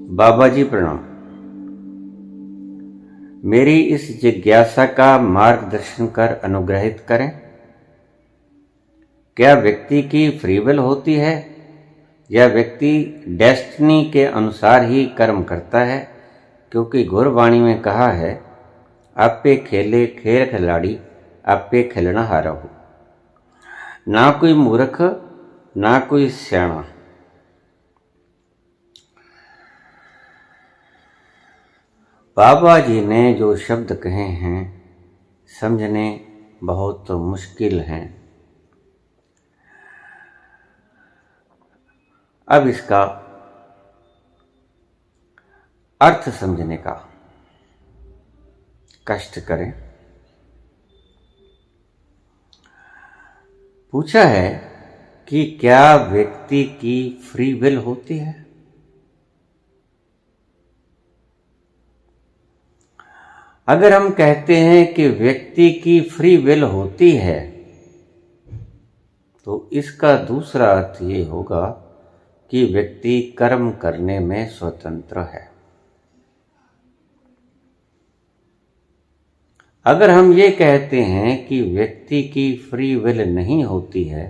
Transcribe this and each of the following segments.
बाबा जी प्रणाम। मेरी इस जिज्ञासा का मार्गदर्शन कर अनुग्रहित करें। क्या व्यक्ति की फ्री विल होती है या व्यक्ति डेस्टिनी के अनुसार ही कर्म करता है? क्योंकि गुरबाणी में कहा है, आपे खेले खेल खिलाड़ी, आपे खेलना हारा हो। ना कोई मूर्ख ना कोई सियाणा। बाबा जी ने जो शब्द कहे हैं समझने बहुत मुश्किल हैं। अब इसका अर्थ समझने का कष्ट करें। पूछा है कि क्या व्यक्ति की फ्री विल होती है? अगर हम कहते हैं कि व्यक्ति की फ्री विल होती है तो इसका दूसरा अर्थ ये होगा कि व्यक्ति कर्म करने में स्वतंत्र है। अगर हम ये कहते हैं कि व्यक्ति की फ्री विल नहीं होती है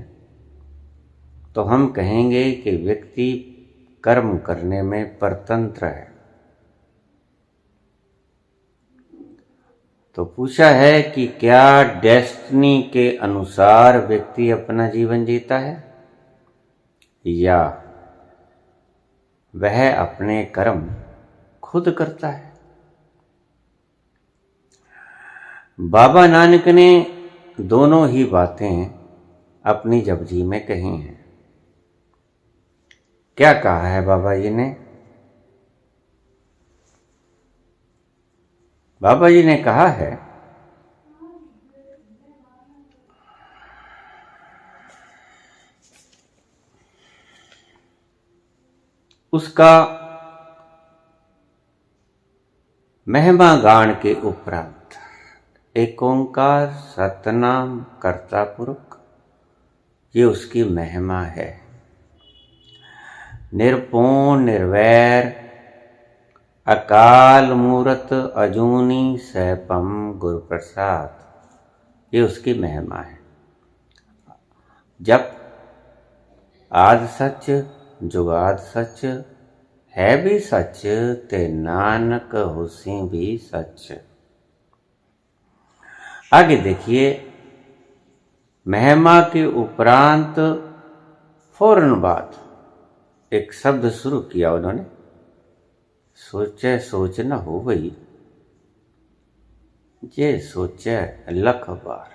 तो हम कहेंगे कि व्यक्ति कर्म करने में परतंत्र है। तो पूछा है कि क्या डेस्टिनी के अनुसार व्यक्ति अपना जीवन जीता है या वह अपने कर्म खुद करता है? बाबा नानक ने दोनों ही बातें अपनी जपजी में कही हैं। क्या कहा है बाबा जी ने? बाबा जी ने कहा है, उसका महिमा गान के उपरांत एक ओंकार सतनाम कर्ता पुरुष, ये उसकी महिमा है। निर्पूर्ण निर्वैर अकाल मूरत अजूनी सैपम गुरु प्रसाद, ये उसकी महिमा है। जब आद सच जुगाद सच है भी सच, ते नानक होसी भी सच। आगे देखिए, महिमा के उपरांत फौरन बाद एक शब्द शुरू किया उन्होंने, सोचे सोच न हो गई, जे सोचे लख बार।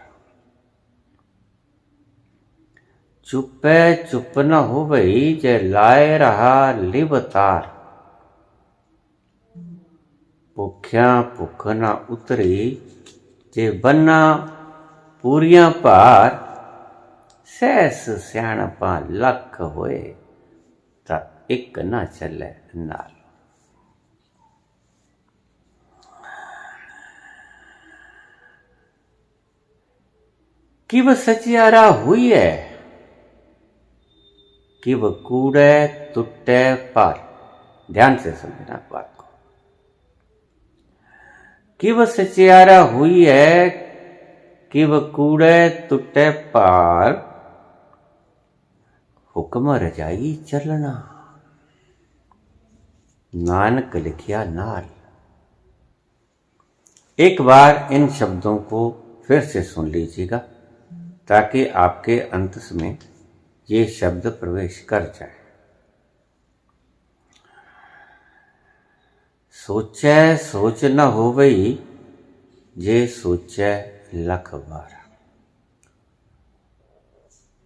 चुपे चुप न हो गई, जे लाए रहा लिबतार। भुख्या भुख न उतरी, जे बन्ना पूरियां पार। सैस सियाणपा लख होए, ता एक न चले नाल। कि वह सचियारा हुई है, कि वह कूड़े टुट्टे पार। ध्यान से समझना बात को। कि वह सचियारा हुई है, कि वह कूड़े टुट्टे पार। हुक्म रजाई चलना, नानक लिखिया नाल। एक बार इन शब्दों को फिर से सुन लीजिएगा ताकि आपके अंतस में ये शब्द प्रवेश कर जाए। सोचे सोच न हो गई, जे सोचे लख बार।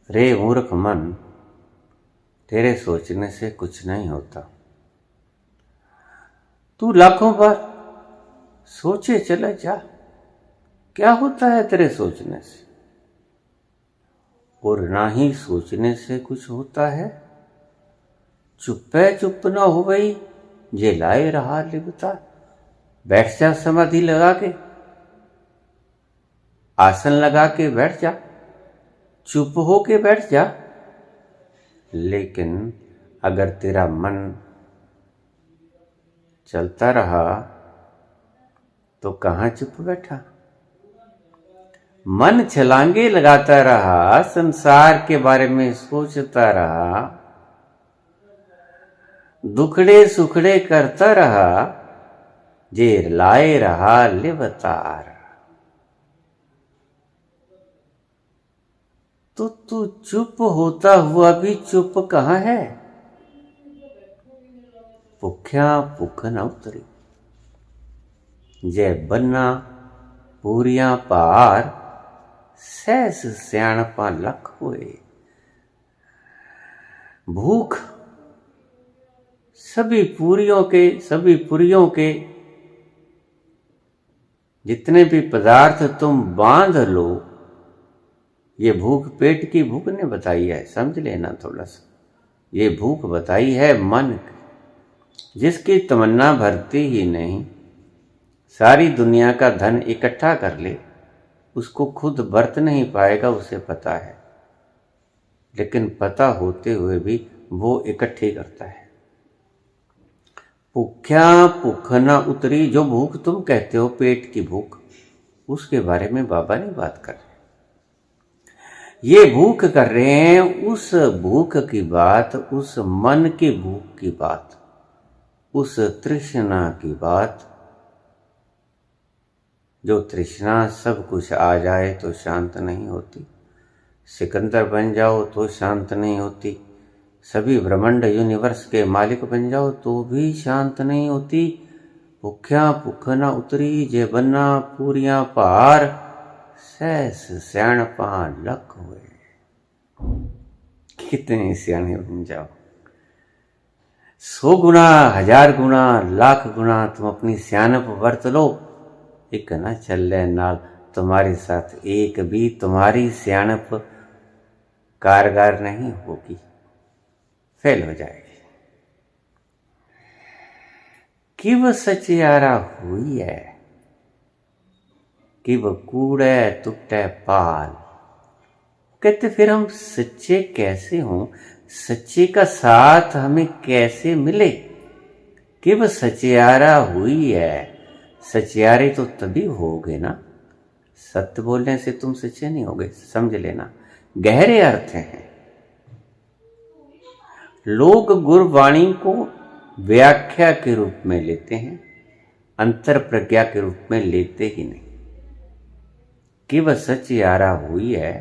रे मूर्ख मन, तेरे सोचने से कुछ नहीं होता। तू लाखों बार सोचे चला जा, क्या होता है तेरे सोचने से? और ना ही सोचने से कुछ होता है। चुप्पे चुप न हो गई, जे लाए रहा लिबता। बैठ जा, समाधि लगा के, आसन लगा के बैठ जा, चुप हो के बैठ जा। लेकिन अगर तेरा मन चलता रहा तो कहाँ चुप बैठा। मन छलांगे लगाता रहा, संसार के बारे में सोचता रहा, दुखड़े सुखड़े करता रहा, जे लाए रहा लिवतार। तो तू चुप होता हुआ भी चुप कहाँ है। भुख्या भुख न उतरी, जय बन्ना पूरियां पार, सहस सियाणपा लख हुए। भूख सभी पुरियों के जितने भी पदार्थ तुम बांध लो, ये भूख पेट की भूख ने बताई है, समझ लेना थोड़ा सा। ये भूख बताई है मन की, जिसकी तमन्ना भरती ही नहीं, सारी दुनिया का धन इकट्ठा कर ले, उसको खुद बरत नहीं पाएगा, उसे पता है। लेकिन पता होते हुए भी वो इकट्ठी करता है। भूख्या भूख न उतरी, जो भूख तुम कहते हो पेट की भूख, उसके बारे में बाबा नहीं बात कर रहे। ये भूख कर रहे हैं उस भूख की बात, उस मन की भूख की बात, उस तृष्णा की बात, जो तृष्णा सब कुछ आ जाए तो शांत नहीं होती, सिकंदर बन जाओ तो शांत नहीं होती, सभी ब्रह्मांड यूनिवर्स के मालिक बन जाओ तो भी शांत नहीं होती। भूख्या भूख न उतरी, जे बन्ना पूरियां पार, सहस सियाणपा लख हुए। कितने सियाणे बन जाओ, 100 गुना 1000 गुना लाख गुना तुम अपनी सियाणप वर्त लो, एक न चले नाल तुम्हारे साथ एक भी तुम्हारी सियाणप कारगर नहीं होगी, फेल हो जाएगी। कि वह सचियारा हुई है, कि वह कूड़े टूटे पाल। कहते फिर हम सच्चे कैसे हों, सच्चे का साथ हमें कैसे मिले। कि वह सचियारा हुई है, सचियारे तो तभी होगे ना, सत्य बोलने से तुम सच्चे नहीं होगे, समझ लेना। गहरे अर्थ हैं। लोग गुरबाणी को व्याख्या के रूप में लेते हैं, अंतर प्रज्ञा के रूप में लेते ही नहीं। कि वह सचियारा हुई है,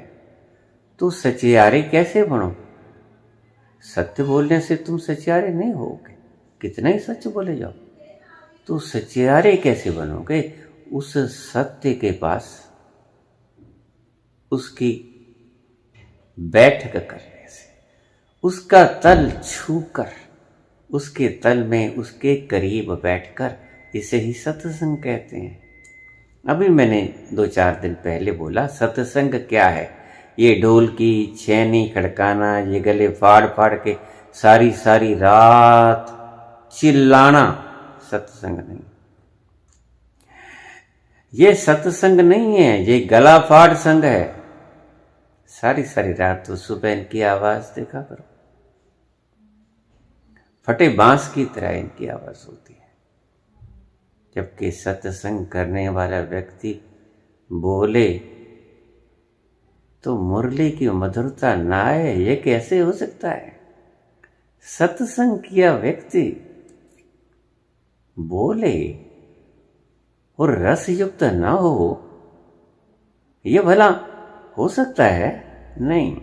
तो सचियारे कैसे बनो। सत्य बोलने से तुम सचियारे नहीं होगे, कितना ही सच बोले जाओ, तो सचियारे कैसे बनोगे। उस सत्य के पास उसकी बैठक करने से, उसका तल छूकर, उसके तल में उसके करीब बैठकर, इसे ही सत्संग कहते हैं। अभी मैंने 2-4 दिन पहले बोला सत्संग क्या है। ये ढोल की छेनी खड़काना, ये गले फाड़ फाड़ के सारी सारी रात चिल्लाना सत्संग नहीं। ये सत्संग नहीं है, ये गला फाड़ संग है। सारी सारी रात तो सुबह इनकी आवाज देखा करो, फटे बांस की तरह इनकी आवाज होती है। जबकि सत्संग करने वाला व्यक्ति बोले तो मुरली की मधुरता ना आए, ये कैसे हो सकता है। सत्संग किया व्यक्ति बोले और रस युक्त ना हो, ये भला हो सकता है। नहीं,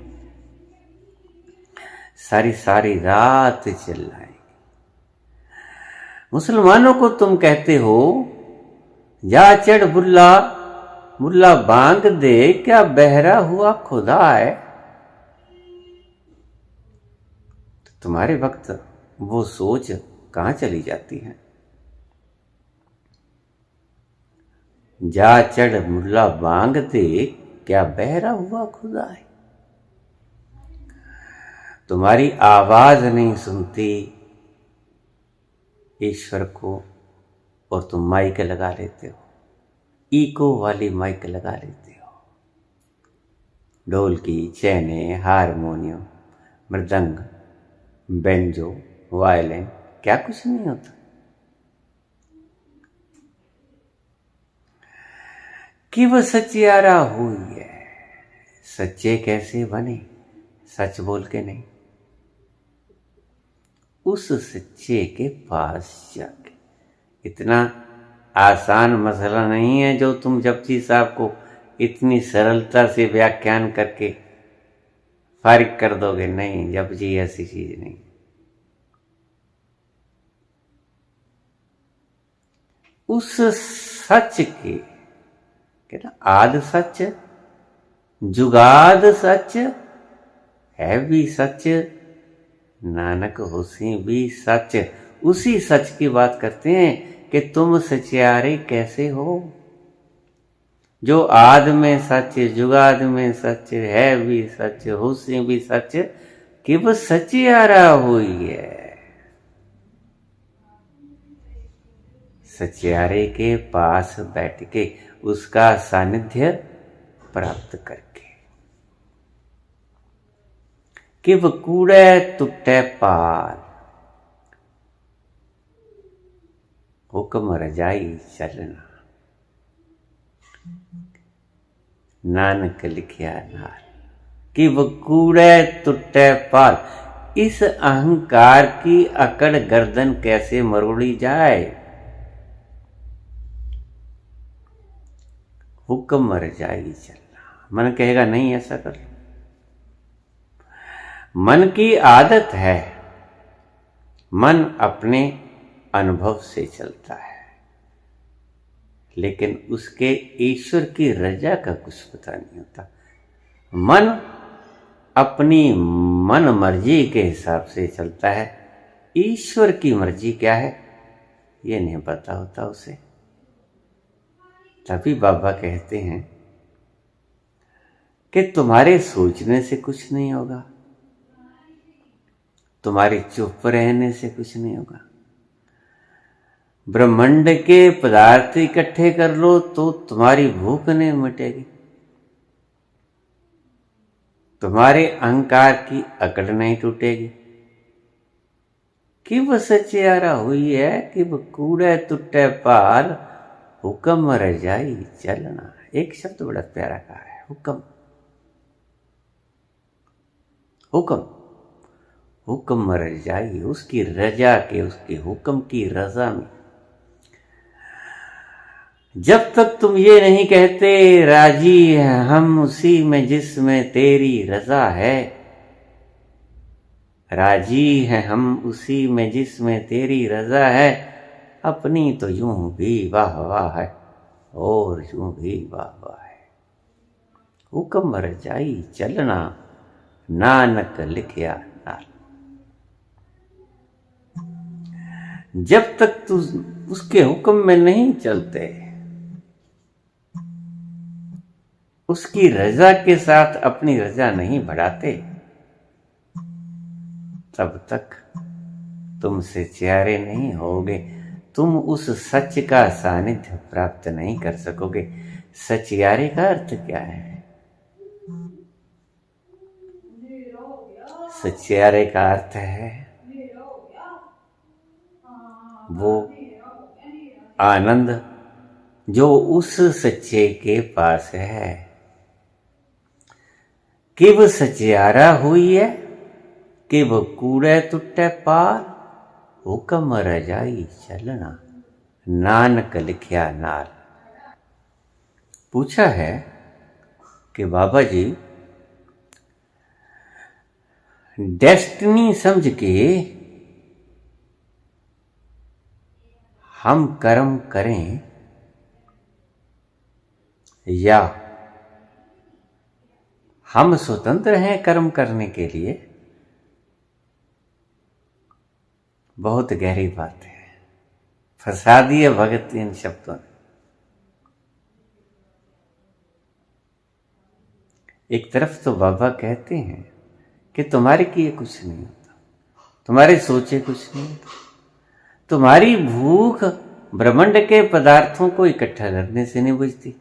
सारी सारी रात चिल्लाएंगे। मुसलमानों को तुम कहते हो जा चढ़ बुल्ला, मुल्ला बांग दे, क्या बहरा हुआ खुदा है। तो तुम्हारे वक्त वो सोच कहां चली जाती है। जा चढ़ मुल्ला बांग दे, क्या बहरा हुआ खुदा है। तुम्हारी आवाज नहीं सुनती ईश्वर को, और तुम माइक लगा लेते हो, इको वाली माइक लगा लेते हो। ढोल की चैने, हारमोनियम, मृदंग, बेंजो, वायलिन, क्या कुछ नहीं होता। कि वह सचियारा हुई है। सच्चे कैसे बने? सच बोल के नहीं, उस सच्चे के पास जाके। इतना आसान मसला नहीं है जो तुम जपजी साहब को इतनी सरलता से व्याख्यान करके फारिग कर दोगे। नहीं, जपजी ऐसी चीज नहीं। उस सच के कहना आद सच, जुगाद सच, है भी सच, नानक होसी भी सच। उसी सच की बात करते हैं कि तुम सचियारे कैसे हो। जो आद में सच, जुगाद में सच, है भी सच, होसी भी सच, कि वो सचियारा हुई है। सचियारे के पास बैठ के उसका सानिध्य प्राप्त करके। कि वो कूड़े टुटे पार, हुक्म रजाई चलना, नानक लिखिया नाल। कि वो कूड़े टुटे पार, इस अहंकार की अकड़ गर्दन कैसे मरोड़ी जाए। हुक्म रजाई चलना, मन कहेगा नहीं ऐसा कर लो। मन की आदत है, मन अपने अनुभव से चलता है, लेकिन उसके ईश्वर की रजा का कुछ पता नहीं होता। मन अपनी मन मर्जी के हिसाब से चलता है, ईश्वर की मर्जी क्या है ये नहीं पता होता उसे। तभी बाबा कहते हैं कि तुम्हारे सोचने से कुछ नहीं होगा, तुम्हारे चुप रहने से कुछ नहीं होगा। ब्रह्मांड के पदार्थ इकट्ठे कर लो तो तुम्हारी भूख नहीं मिटेगी, तुम्हारे अहंकार की अकड़ नहीं टूटेगी। कि वह सचियारा हुई है, कि वह कूड़े टुटे पार, हुक्म रजाई चलना। एक शब्द बड़ा प्यारा कहा है, हुक्म। हुक्म, हुक्म रजाई, उसकी रजा के, उसके हुक्म की रजा में। जब तक तुम ये नहीं कहते राजी है हम उसी में जिसमें तेरी रजा है, राजी है हम उसी में जिसमें तेरी रजा है, अपनी तो यूं भी वाह वाह है और यूं भी वाह वाह है। हुक्म रजाई चलना, नानक लिखिया नाल। जब तक तू उसके हुक्म में नहीं चलते, उसकी रजा के साथ अपनी रजा नहीं बढ़ाते, तब तक तुम सचियारे नहीं होगे, तुम उस सच का सानिध्य प्राप्त नहीं कर सकोगे। सचियारे का अर्थ क्या है? सचियारे का अर्थ है वो आनंद जो उस सच्चे के पास है। कि वो सचियारा हुई है, कि वो कूड़े टुटे पार, हुक्म रजाई चलना, नानक लिखिया नाल। पूछा है कि बाबा जी डेस्टिनी समझ के हम कर्म करें या हम स्वतंत्र हैं कर्म करने के लिए? बहुत गहरी बात है, फंसा दिए भगत इन शब्दों ने। एक तरफ तो बाबा कहते हैं कि तुम्हारे किए कुछ नहीं होता, तुम्हारे सोचे कुछ नहीं होता, तुम्हारी भूख ब्रह्मांड के पदार्थों को इकट्ठा करने से नहीं बुझती,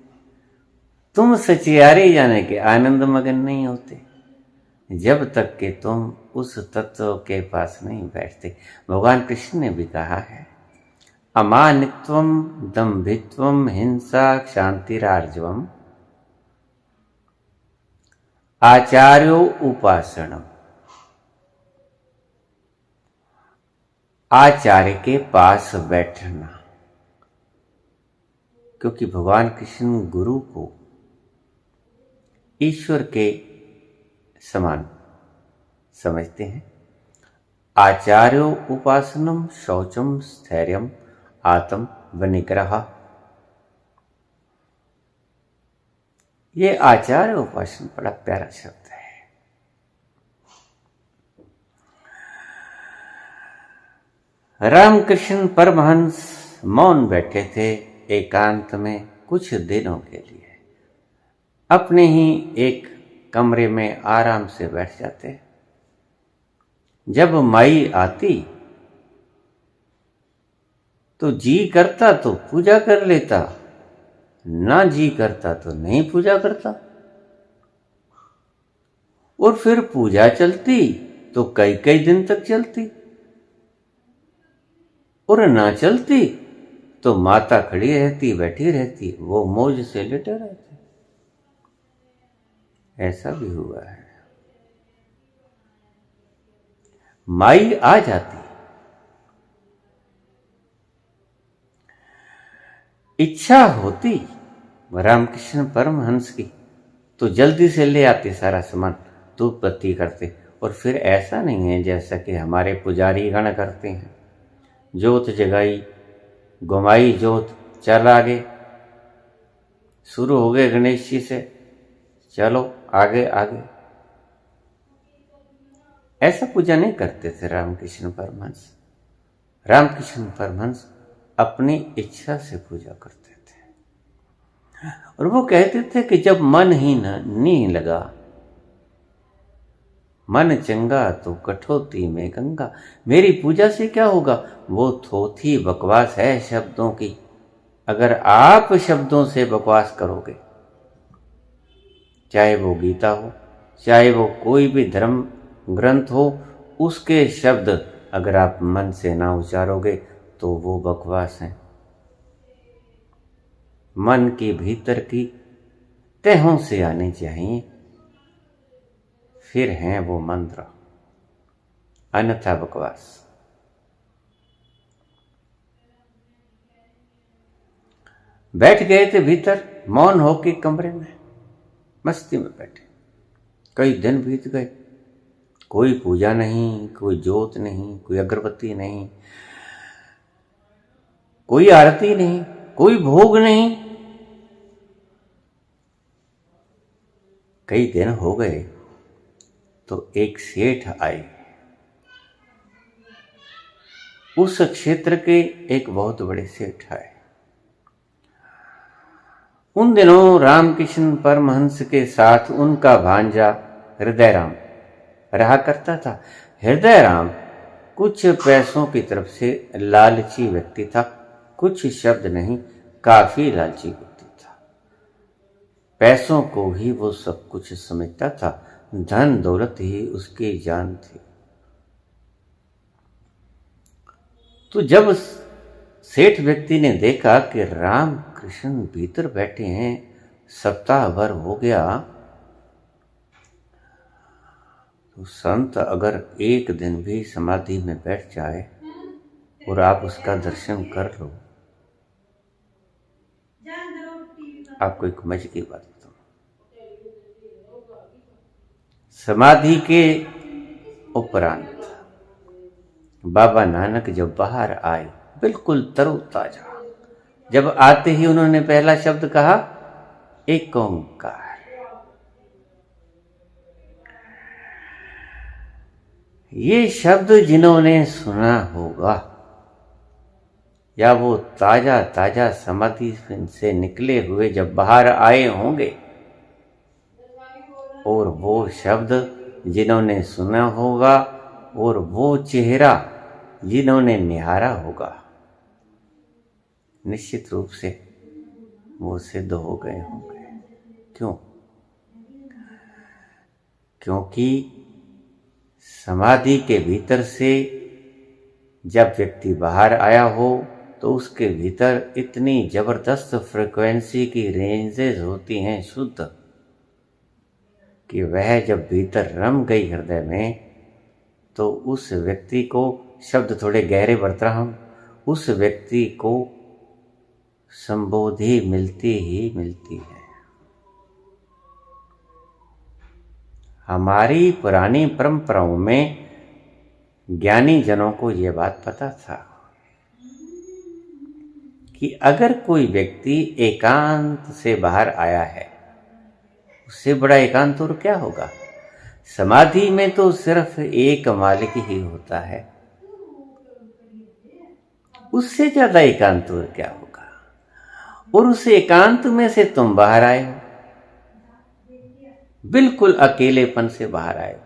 तुम सचियारे जाने के आनंद मगन नहीं होते जब तक कि तुम उस तत्व के पास नहीं बैठते। भगवान कृष्ण ने भी कहा है, अमानित्वम दंभित्वम हिंसा क्षांतिरार्जवम आचार्यो उपासनम। आचार्य के पास बैठना, क्योंकि भगवान कृष्ण गुरु को ईश्वर के समान समझते हैं। आचार्यो उपासनम शौचम स्थैर्यम आत्म विनिग्रह। ये आचार्य उपासना बड़ा प्यारा शब्द है। रामकृष्ण परमहंस मौन बैठे थे एकांत में कुछ दिनों के लिए। अपने ही एक कमरे में आराम से बैठ जाते। जब माई आती तो जी करता तो पूजा कर लेता, ना जी करता तो नहीं पूजा करता। और फिर पूजा चलती तो कई कई दिन तक चलती, और ना चलती तो माता खड़ी रहती, बैठी रहती, वो मौज से लेटे रहते। ऐसा भी हुआ है। माई आ जाती, इच्छा होती रामकृष्ण परमहंस की तो जल्दी से ले आते सारा सामान, धूप बत्ती करते। और फिर ऐसा नहीं है जैसा कि हमारे पुजारी गण करते हैं, जोत जगाई, घुमाई जोत, चल आगे, शुरू हो गए गणेश जी से, चलो आगे आगे। ऐसा पूजा नहीं करते थे रामकृष्ण परमहंस। रामकृष्ण परमहंस अपनी इच्छा से पूजा करते थे। और वो कहते थे कि जब मन ही नहीं लगा, मन चंगा तो कठौती में गंगा। मेरी पूजा से क्या होगा? वो थोथी बकवास है शब्दों की। अगर आप शब्दों से बकवास करोगे, चाहे वो गीता हो, चाहे वो कोई भी धर्म ग्रंथ हो, उसके शब्द अगर आप मन से ना उचारोगे तो वो बकवास हैं। मन के भीतर की तहों से आने चाहिए, फिर हैं वो मंत्र, अन्यथा बकवास। बैठ गए थे भीतर मौन होके कमरे में, मस्ती में बैठे। कई दिन बीत गए, कोई पूजा नहीं, कोई जोत नहीं, कोई अगरबत्ती नहीं, कोई आरती नहीं, कोई भोग नहीं। कई दिन हो गए तो एक सेठ आए। उस क्षेत्र के एक बहुत बड़े सेठ आए। उन दिनों रामकृष्ण परमहंस के साथ उनका भांजा हृदयराम रहा करता था। हृदयराम कुछ पैसों की तरफ से लालची व्यक्ति था, कुछ शब्द नहीं, काफी लालची व्यक्ति था। पैसों को ही वो सब कुछ समझता था, धन दौलत ही उसकी जान थी। तो जब सेठ व्यक्ति ने देखा कि रामकृष्ण भीतर बैठे हैं, सप्ताह भर हो गया, तो संत अगर एक दिन भी समाधि में बैठ जाए और आप उसका दर्शन कर लो। आपको एक मजे की बात बताऊं, समाधि के उपरांत बाबा नानक जब बाहर आए, बिल्कुल तरोताजा, जब आते ही उन्होंने पहला शब्द कहा, एक ओंकार। ये शब्द जिन्होंने सुना होगा, या वो ताजा ताजा समाधि से निकले हुए जब बाहर आए होंगे, और वो शब्द जिन्होंने सुना होगा, और वो चेहरा जिन्होंने निहारा होगा, निश्चित रूप से वो सिद्ध हो गए होंगे। क्यों? क्योंकि समाधि के भीतर से जब व्यक्ति बाहर आया हो तो उसके भीतर इतनी जबरदस्त फ्रिक्वेंसी की रेंजेस होती हैं शुद्ध, कि वह जब भीतर रम गई हृदय में तो उस व्यक्ति को, शब्द थोड़े गहरे बरत रहा हूँ, उस व्यक्ति को संबोधि मिलती ही मिलती है। हमारी पुरानी परंपराओं में ज्ञानी जनों को यह बात पता था कि अगर कोई व्यक्ति एकांत से बाहर आया है, उससे बड़ा एकांत और क्या होगा। समाधि में तो सिर्फ एक मालिक ही होता है, उससे ज्यादा एकांत और क्या होगा। और उस एकांत में से तुम बाहर आए हो, बिल्कुल अकेलेपन से बाहर आए हो।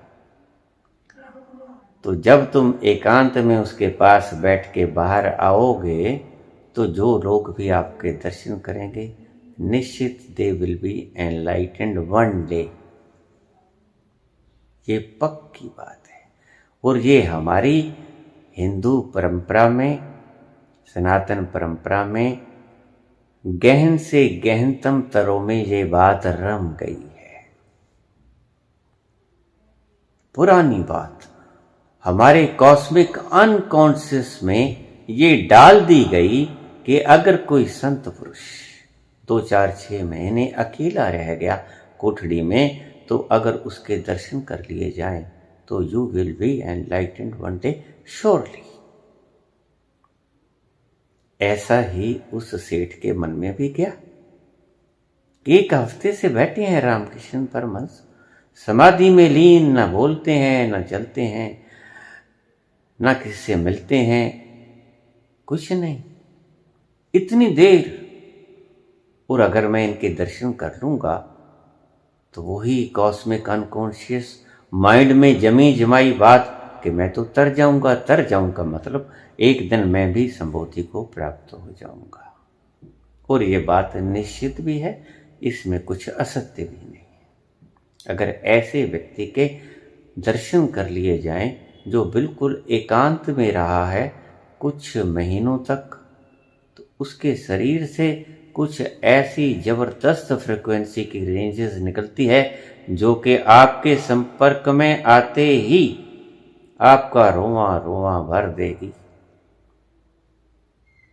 तो जब तुम एकांत में उसके पास बैठ के बाहर आओगे तो जो लोग भी आपके दर्शन करेंगे, निश्चित they will be enlightened one day. ये पक्की बात है। और ये हमारी हिंदू परंपरा में, सनातन परंपरा में गहन से गहनतम तरों में ये बात रम गई है। पुरानी बात हमारे कॉस्मिक अनकॉन्शियस में ये डाल दी गई कि अगर कोई संत पुरुष 2-4-6 महीने अकेला रह गया कोठड़ी में, तो अगर उसके दर्शन कर लिए जाएं तो you will be enlightened one day surely. ऐसा ही उस सेठ के मन में भी गया। 1 हफ्ते से बैठे हैं रामकृष्ण परमहंस, समाधि में लीन, न बोलते हैं, न चलते हैं, न किसी से मिलते हैं, कुछ नहीं, इतनी देर। और अगर मैं इनके दर्शन कर लूंगा तो वही कॉस्मिक अनकॉन्शियस माइंड में जमी जमाई बात कि मैं तो तर जाऊंगा, मतलब एक दिन मैं भी संबोधि को प्राप्त हो जाऊंगा। और ये बात निश्चित भी है, इसमें कुछ असत्य भी नहीं है। अगर ऐसे व्यक्ति के दर्शन कर लिए जाएं जो बिल्कुल एकांत में रहा है कुछ महीनों तक, तो उसके शरीर से कुछ ऐसी जबरदस्त फ्रिक्वेंसी की रेंजेस निकलती है जो कि आपके संपर्क में आते ही आपका रोवां रोवां भर देगी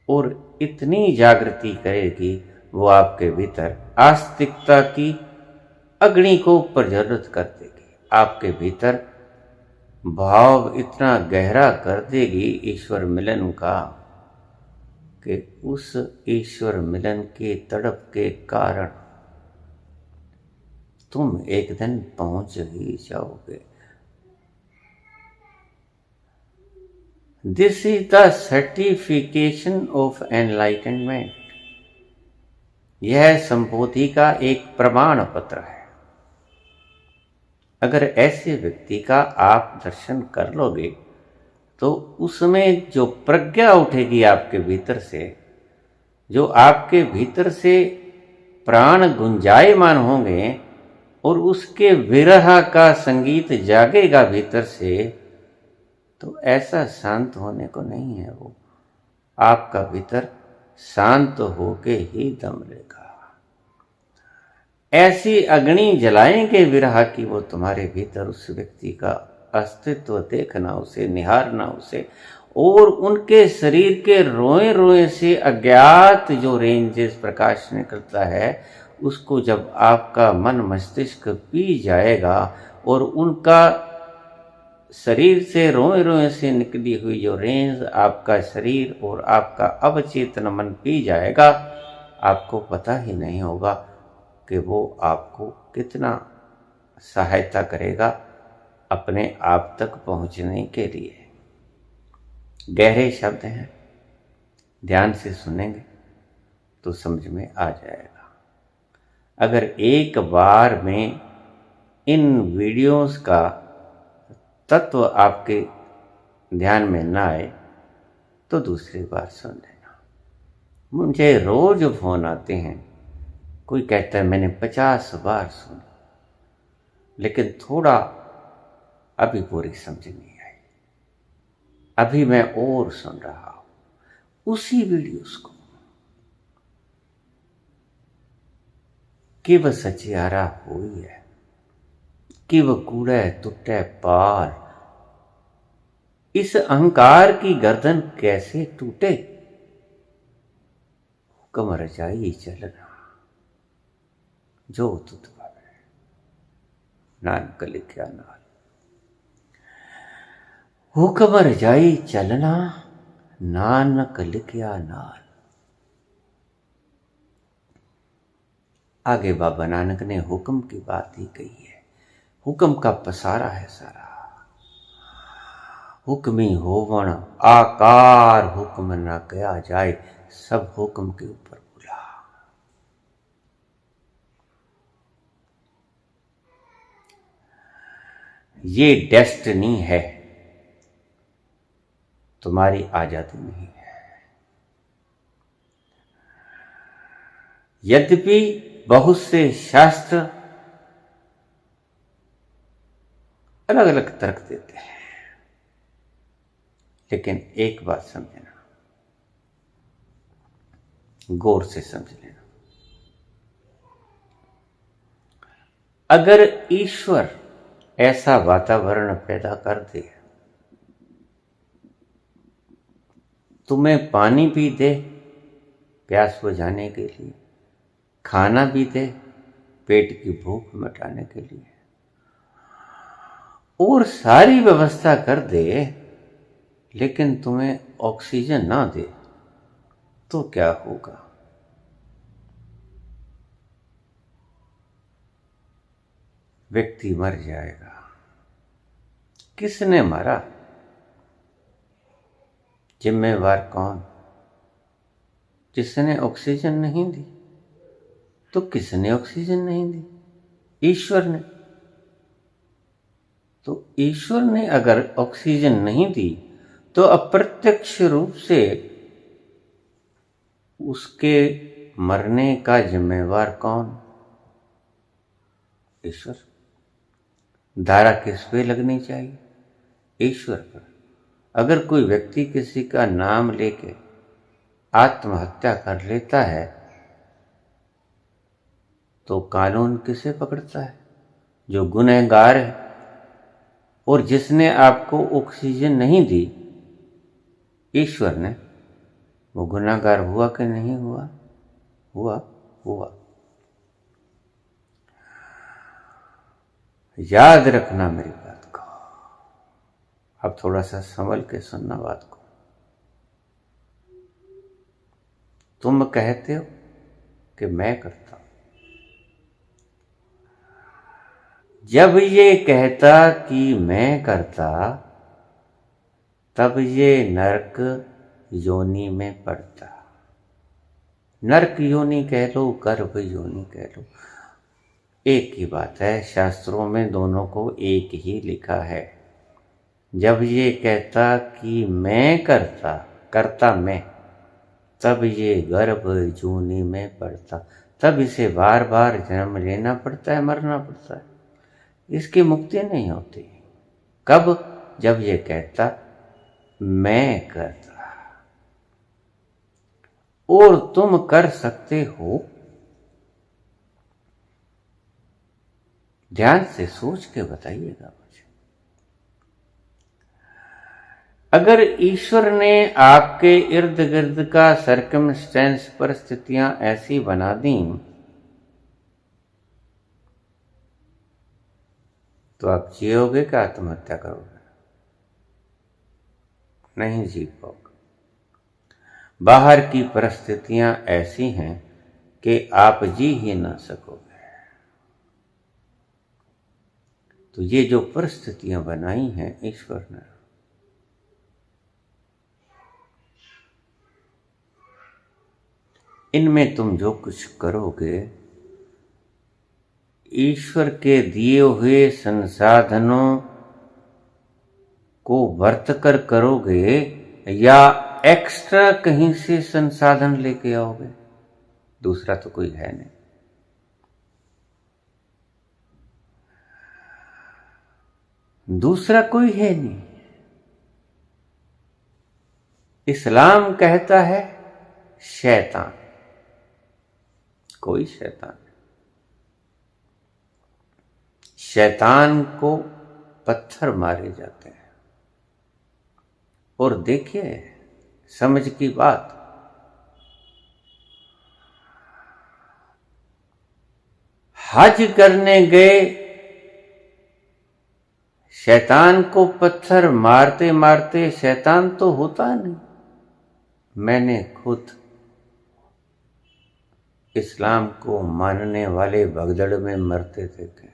और इतनी जागृति करेगी, वो आपके भीतर आस्तिकता की अग्नि को प्रज्वलित कर देगी, आपके भीतर भाव इतना गहरा कर देगी ईश्वर मिलन का कि उस ईश्वर मिलन के तड़प के कारण तुम एक दिन पहुंच ही जाओगे। This is the certification of enlightenment. यह संबोधि का एक प्रमाण पत्र है। अगर ऐसे व्यक्ति का आप दर्शन कर लोगे तो उसमें जो प्रज्ञा उठेगी आपके भीतर से, जो आपके भीतर से प्राण गुंजायमान होंगे और उसके विरह का संगीत जागेगा भीतर से, तो ऐसा शांत होने को नहीं है। वो आपका भीतर शांत होके ही दम लेगा। ऐसी अग्नि जलाएंगे विरह की वो तुम्हारे भीतर, उस व्यक्ति का अस्तित्व देखना, उसे निहारना, उसे और उनके शरीर के रोए रोए से अज्ञात जो रेंजेस प्रकाश निकलता है, उसको जब आपका मन मस्तिष्क पी जाएगा और उनका शरीर से रोए रोए से निकली हुई जो रेंज आपका शरीर और आपका अवचेतन मन पी जाएगा, आपको पता ही नहीं होगा कि वो आपको कितना सहायता करेगा अपने आप तक पहुंचने के लिए। गहरे शब्द हैं, ध्यान से सुनेंगे तो समझ में आ जाएगा। अगर एक बार में इन वीडियोस का तत्व आपके ध्यान में ना आए तो दूसरी बार सुन लेना। मुझे रोज फोन आते हैं, कोई कहता है मैंने 50 बार सुना, लेकिन थोड़ा अभी पूरी समझ नहीं आई, अभी मैं और सुन रहा हूं। उसी वीडियोस को कि वह सचियारा हुई है, कि वह कूड़े टूटे पार, इस अहंकार की गर्दन कैसे टूटे, हुक्म रजाई चलना जो तुत पावे, नानक लिखया नाल। हुक्म रजाई चलना नानक लिखया नाल। आगे बाबा नानक ने हुक्म की बात ही कही है। हुक्म का पसारा है सारा। हुक्मी होवण आकार हुक्म न कया जाए, सब हुक्म के ऊपर बुला। ये डेस्टिनी है, तुम्हारी आजादी नहीं है। यद्यपि बहुत से शास्त्र अलग अलग तर्क देते हैं, लेकिन एक बात समझना, गौर से समझ लेना। अगर ईश्वर ऐसा वातावरण पैदा कर दे, तुम्हें पानी भी दे प्यास बुझाने के लिए, खाना भी दे पेट की भूख मिटाने के लिए, और सारी व्यवस्था कर दे, लेकिन तुम्हें ऑक्सीजन ना दे, तो क्या होगा? व्यक्ति मर जाएगा। किसने मारा? जिम्मेवार कौन? जिसने ऑक्सीजन नहीं दी। तो किसने ऑक्सीजन नहीं दी? ईश्वर ने। तो ईश्वर ने अगर ऑक्सीजन नहीं दी, तो अप्रत्यक्ष रूप से उसके मरने का जिम्मेवार कौन? ईश्वर। धारा किस पे लगनी चाहिए? ईश्वर पर। अगर कोई व्यक्ति किसी का नाम लेके आत्महत्या कर लेता है, तो कानून किसे पकड़ता है? जो गुनहगार है। और जिसने आपको ऑक्सीजन नहीं दी, ईश्वर ने, वो गुनहगार हुआ कि नहीं हुआ? हुआ। याद रखना मेरी बात को। अब थोड़ा सा संभल के सुनना बात को। तुम कहते हो कि मैं करता हूं। जब ये कहता कि मैं करता, तब ये नरक योनि में पड़ता। नरक योनि कह लो, गर्भ योनि कह लो, एक ही बात है। शास्त्रों में दोनों को एक ही लिखा है। जब ये कहता कि मैं करता मैं, तब ये गर्भ योनि में पड़ता। तब इसे बार बार जन्म लेना पड़ता है, मरना पड़ता है। इसकी मुक्ति नहीं होती। कब? जब ये कहता मैं करता। और तुम कर सकते हो। ध्यान से सोच के बताइएगा मुझे। अगर ईश्वर ने आपके इर्द गिर्द का सर्कमस्टेंस, परिस्थितियां ऐसी बना दी, तो आप जियोगे कि आत्महत्या करोगे? नहीं जी पाओगे। बाहर की परिस्थितियां ऐसी हैं कि आप जी ही ना सकोगे। तो ये जो परिस्थितियां बनाई हैं ईश्वर ने, इनमें तुम जो कुछ करोगे, ईश्वर के दिए हुए संसाधनों को वर्त कर करोगे या एक्स्ट्रा कहीं से संसाधन लेके आओगे? दूसरा तो कोई है नहीं। दूसरा कोई है नहीं। इस्लाम कहता है शैतान, कोई शैतान नहीं। शैतान को पत्थर मारे जाते हैं। और देखिए समझ की बात, हज करने गए शैतान को पत्थर मारते मारते शैतान तो होता नहीं। मैंने खुद इस्लाम को मानने वाले भगदड़ में मरते देखे।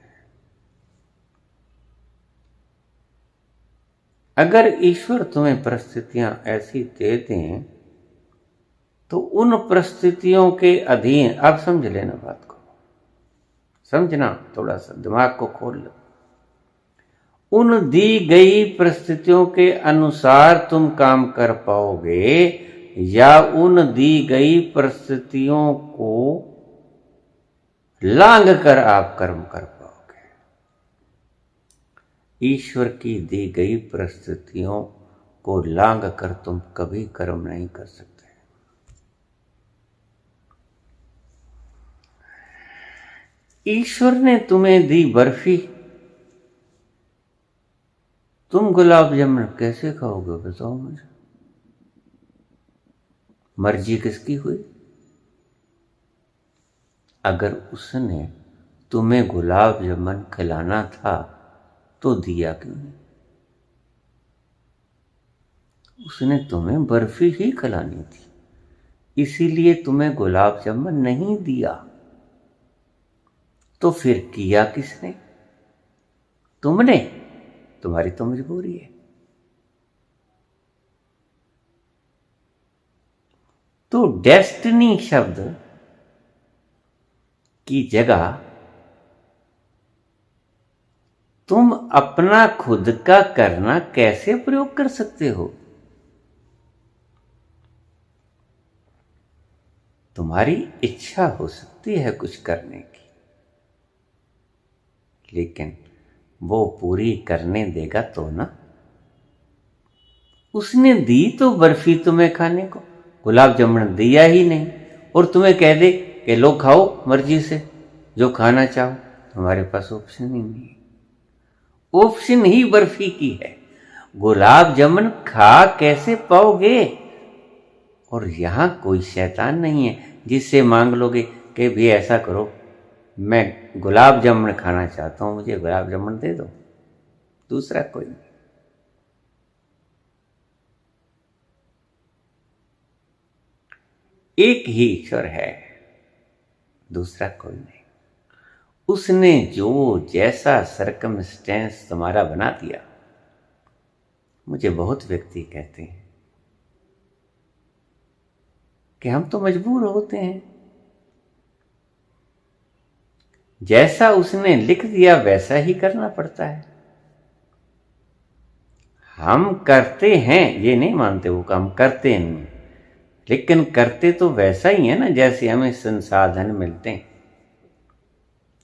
अगर ईश्वर तुम्हें परिस्थितियां ऐसी दे दें तो उन परिस्थितियों के अधीन, आप समझ लेना बात को, समझना, थोड़ा सा दिमाग को खोल लो। उन दी गई परिस्थितियों के अनुसार तुम काम कर पाओगे या उन दी गई परिस्थितियों को लांघ कर आप कर्म कर पाओगे। ईश्वर की दी गई परिस्थितियों को लांघ कर तुम कभी कर्म नहीं कर सकते। ईश्वर ने तुम्हें दी बर्फी, तुम गुलाब जामुन कैसे खाओगे बताओ मुझे? मर्जी किसकी हुई? अगर उसने तुम्हें गुलाब जामुन खिलाना था तो दिया क्यों नहीं? उसने तुम्हें बर्फी ही खिलानी थी, इसीलिए तुम्हें गुलाब जामुन नहीं दिया। तो फिर किया किसने? तुमने। तुम्हारी तो मजबूरी है। तो डेस्टिनी शब्द की जगह तुम अपना खुद का करना कैसे प्रयोग कर सकते हो? तुम्हारी इच्छा हो सकती है कुछ करने की, लेकिन वो पूरी करने देगा तो ना। उसने दी तो बर्फी तुम्हें खाने को, गुलाब जामुन दिया ही नहीं, और तुम्हें कह दे कि लो खाओ मर्जी से जो खाना चाहो। तुम्हारे पास ऑप्शन ही नहीं है। ऑप्शन ही बर्फी की है। गुलाब जामुन खा कैसे पाओगे? और यहां कोई शैतान नहीं है जिससे मांग लोगे कि भी ऐसा करो, मैं गुलाब जामुन खाना चाहता हूं, मुझे गुलाब जामुन दे दो। दूसरा कोई नहीं। एक ही ईश्वर है, दूसरा कोई नहीं। उसने जो जैसा सर्कमस्टेंस तुम्हारा बना दिया। मुझे बहुत व्यक्ति कहते हैं कि हम तो मजबूर होते हैं, जैसा उसने लिख दिया वैसा ही करना पड़ता है। हम करते हैं, ये नहीं मानते वो काम करते नहीं, लेकिन करते तो वैसा ही है ना जैसे हमें संसाधन मिलते हैं।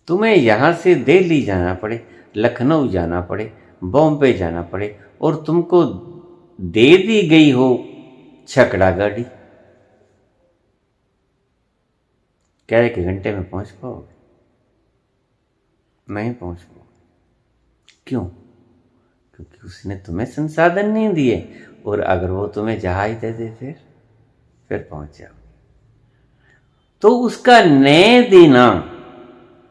तुम्हें यहां से दिल्ली जाना पड़े, लखनऊ जाना पड़े, बॉम्बे जाना पड़े, और तुमको दे दी गई हो छकड़ा गाड़ी, क्या 1 घंटे में पहुंच पाओगे? नहीं पहुंच पाओगे। क्यों? क्योंकि उसने तुम्हें संसाधन नहीं दिए। और अगर वो तुम्हें जहाज दे दे फिर पहुंच जाओ। तो उसका न देना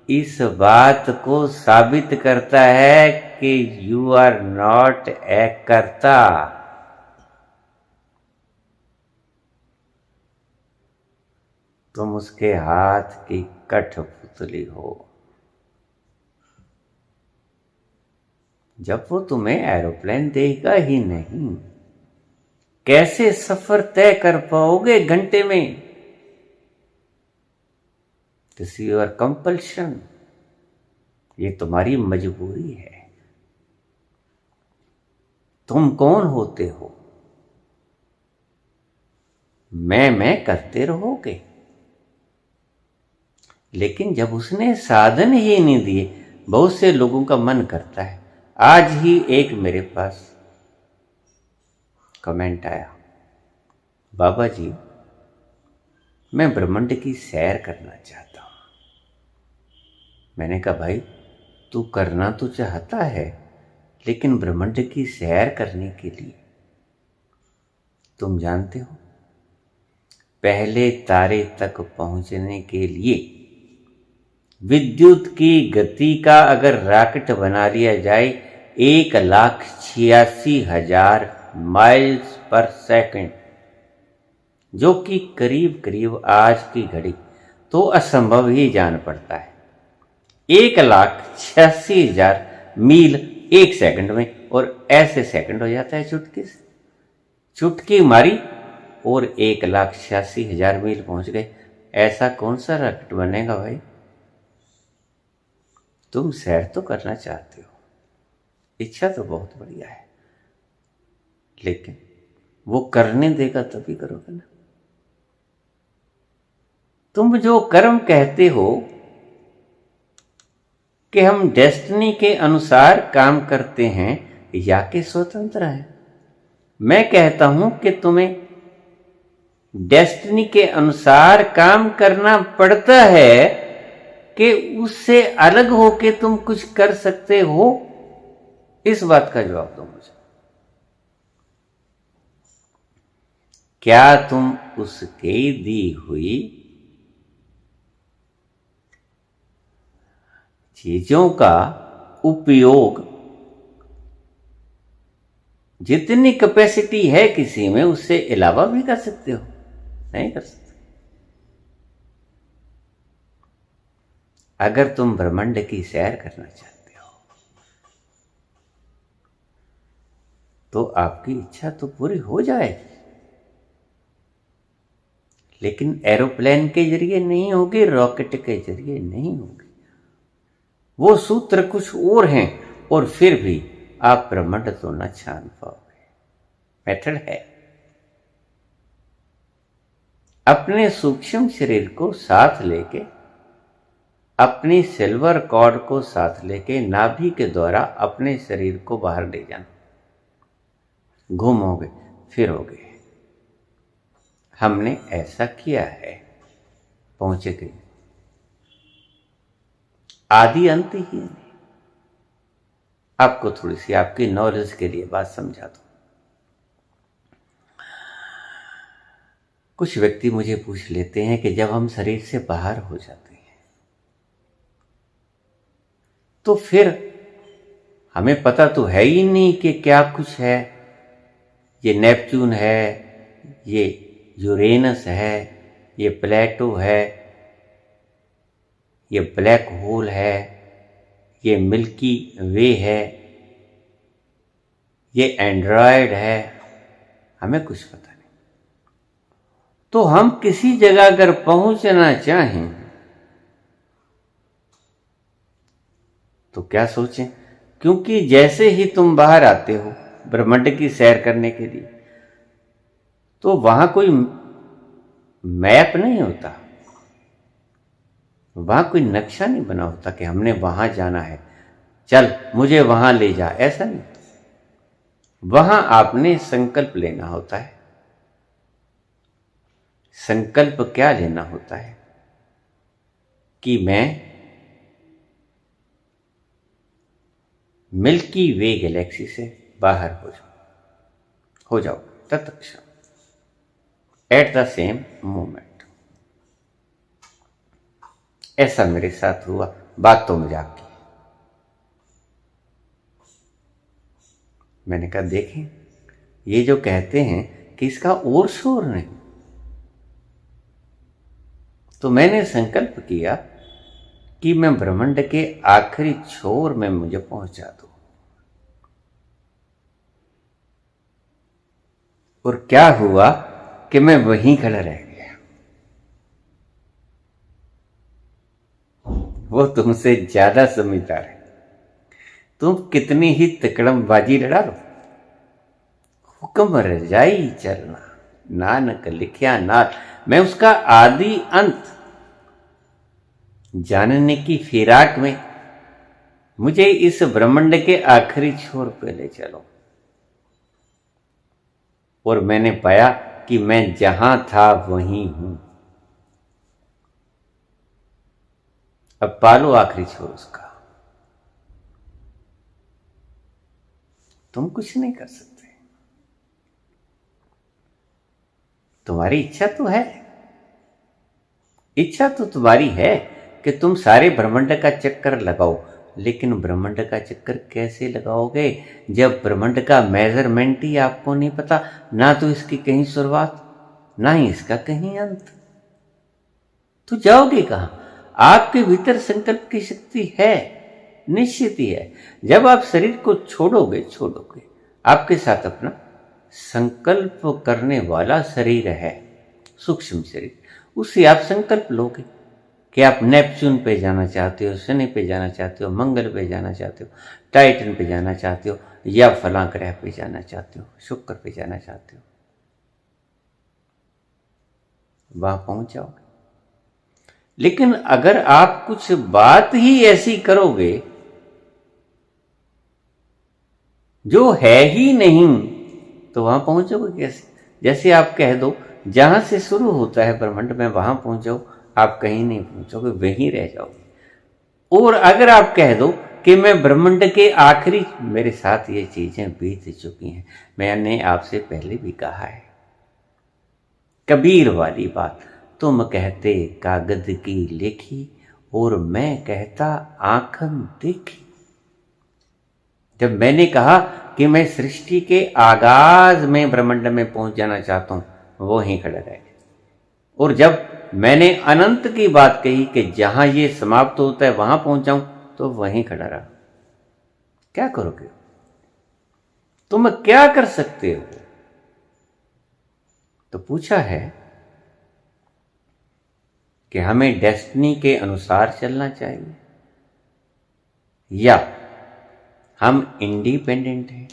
इस बात को साबित करता है कि यू आर नॉट ए कर्ता। तुम उसके हाथ की कठपुतली हो। जब वो तुम्हें एरोप्लेन देगा ही नहीं, कैसे सफर तय कर पाओगे घंटे में? दिस इज योर कंपल्शन, ये तुम्हारी मजबूरी है। तुम कौन होते हो? मैं करते रहोगे, लेकिन जब उसने साधन ही नहीं दिए। बहुत से लोगों का मन करता है। आज ही एक मेरे पास कमेंट आया बाबा जी, मैं ब्रह्मांड की सैर करना चाहता हूं। मैंने कहा, भाई तू करना तो चाहता है, लेकिन ब्रह्मांड की सैर करने के लिए तुम जानते हो, पहले तारे तक पहुंचने के लिए विद्युत की गति का अगर रॉकेट बना लिया जाए 1,86,000 माइल्स पर सेकंड, जो कि करीब करीब आज की घड़ी तो असंभव ही जान पड़ता है। 1,86,000 मील एक सेकंड में, और ऐसे सेकंड हो जाता है चुटकी से, चुटकी मारी और 1,86,000 मील पहुंच गए। ऐसा कौन सा रॉकेट बनेगा भाई? तुम सैर तो करना चाहते हो, इच्छा तो बहुत बढ़िया है, लेकिन वो करने देगा तभी करोगे ना। तुम जो कर्म कहते हो कि हम डेस्टिनी के अनुसार काम करते हैं या कि स्वतंत्र हैं, मैं कहता हूं कि तुम्हें डेस्टिनी के अनुसार काम करना पड़ता है कि उससे अलग होके तुम कुछ कर सकते हो। इस बात का जवाब दो मुझे। क्या तुम उसके दी हुई चीजों का उपयोग जितनी कैपेसिटी है किसी में, उससे अलावा भी कर सकते हो? नहीं कर सकते। अगर तुम ब्रह्मांड की सैर करना चाहते हो तो आपकी इच्छा तो पूरी हो जाएगी, लेकिन एरोप्लेन के जरिए नहीं होगी, रॉकेट के जरिए नहीं होगी। वो सूत्र कुछ और हैं, और फिर भी आप ब्रह्मांड तो न छान पाओगे। मेथड है, अपने सूक्ष्म शरीर को साथ लेके, अपनी सिल्वर कॉर्ड को साथ लेके नाभि के द्वारा अपने शरीर को बाहर ले जाना। घूमोगे फिरोगे। हमने ऐसा किया है, पहुंचे गए। आदि अंत ही नहीं। आपको थोड़ी सी आपकी नॉलेज के लिए बात समझा दूं। कुछ व्यक्ति मुझे पूछ लेते हैं कि जब हम शरीर से बाहर हो जाते हैं तो फिर हमें पता तो है ही नहीं कि क्या कुछ है। ये नेपच्यून है, ये यूरेनस है, ये प्लेटो है, ये ब्लैक होल है, ये मिल्की वे है, ये एंड्रॉयड है। हमें कुछ पता नहीं। तो हम किसी जगह अगर पहुंचना चाहें तो क्या सोचें? क्योंकि जैसे ही तुम बाहर आते हो ब्रह्मांड की सैर करने के लिए, तो वहां कोई मैप नहीं होता, वहां कोई नक्शा नहीं बना होता कि हमने वहां जाना है, चल मुझे वहां ले जा। ऐसा नहीं। वहां आपने संकल्प लेना होता है। संकल्प क्या लेना होता है कि मैं मिल्की वे गैलेक्सी से बाहर हो जाओ तत्क्षण, एट द सेम मोमेंट। ऐसा मेरे साथ हुआ। बात तो मजाक की। मैंने कहा, देखें, ये जो कहते हैं कि इसका और शोर नहीं, तो मैंने संकल्प किया कि मैं ब्रह्मांड के आखिरी छोर में मुझे पहुंचा दूं। और क्या हुआ कि मैं वहीं खड़ा रह गया। वो तुमसे ज्यादा समझदार है। तुम कितनी ही तिकड़मबाजी लड़ा लो, हुक्म रजाई चलना, नानक लिखिया नाथ। मैं उसका आदि अंत जानने की फिराक में मुझे इस ब्रह्मांड के आखिरी छोर पे ले चलो। और मैंने पाया कि मैं जहां था वहीं हूं। अब पालो आखिरी छोर उसका। तुम कुछ नहीं कर सकते। तुम्हारी इच्छा तो है, इच्छा तो तुम्हारी है कि तुम सारे ब्रह्मांड का चक्कर लगाओ, लेकिन ब्रह्मांड का चक्कर कैसे लगाओगे जब ब्रह्मांड का मेजरमेंट ही आपको नहीं पता, ना तो इसकी कहीं शुरुआत ना ही इसका कहीं अंत। तो जाओगे कहां? आपके भीतर संकल्प की शक्ति है, निश्चित ही है। जब आप शरीर को छोड़ोगे आपके साथ अपना संकल्प करने वाला शरीर है, सूक्ष्म शरीर, उससे आप संकल्प लोगे कि आप नेपच्यून पे जाना चाहते हो, शनि पे जाना चाहते हो, मंगल पे जाना चाहते हो, टाइटन पे जाना चाहते हो, या फलां ग्रह पे जाना चाहते हो, शुक्र पे जाना चाहते हो। वहां पहुंच जाओगे। लेकिन अगर आप कुछ बात ही ऐसी करोगे जो है ही नहीं, तो वहां पहुंचोगे कैसे? जैसे आप कह दो जहां से शुरू होता है ब्रह्मांड में वहां पहुंचो, आप कहीं नहीं पहुंचोगे, वहीं रह जाओगे। और अगर आप कह दो कि मैं ब्रह्मांड के आखिरी, मेरे साथ ये चीजें बीत चुकी हैं, मैंने आपसे पहले भी कहा है, कबीर वाली बात, तुम कहते कागज की लेखी और मैं कहता आंखन देखी। जब मैंने कहा कि मैं सृष्टि के आगाज में ब्रह्मांड में पहुंच जाना चाहता हूं, वो वहीं खड़ा रह गया। और जब मैंने अनंत की बात कही कि जहां ये समाप्त होता है वहां पहुंच जाऊं, तो वहीं खड़ा रहा। क्या करोगे? तुम क्या कर सकते हो? तो पूछा है कि हमें डेस्टिनी के अनुसार चलना चाहिए या हम इंडिपेंडेंट हैं।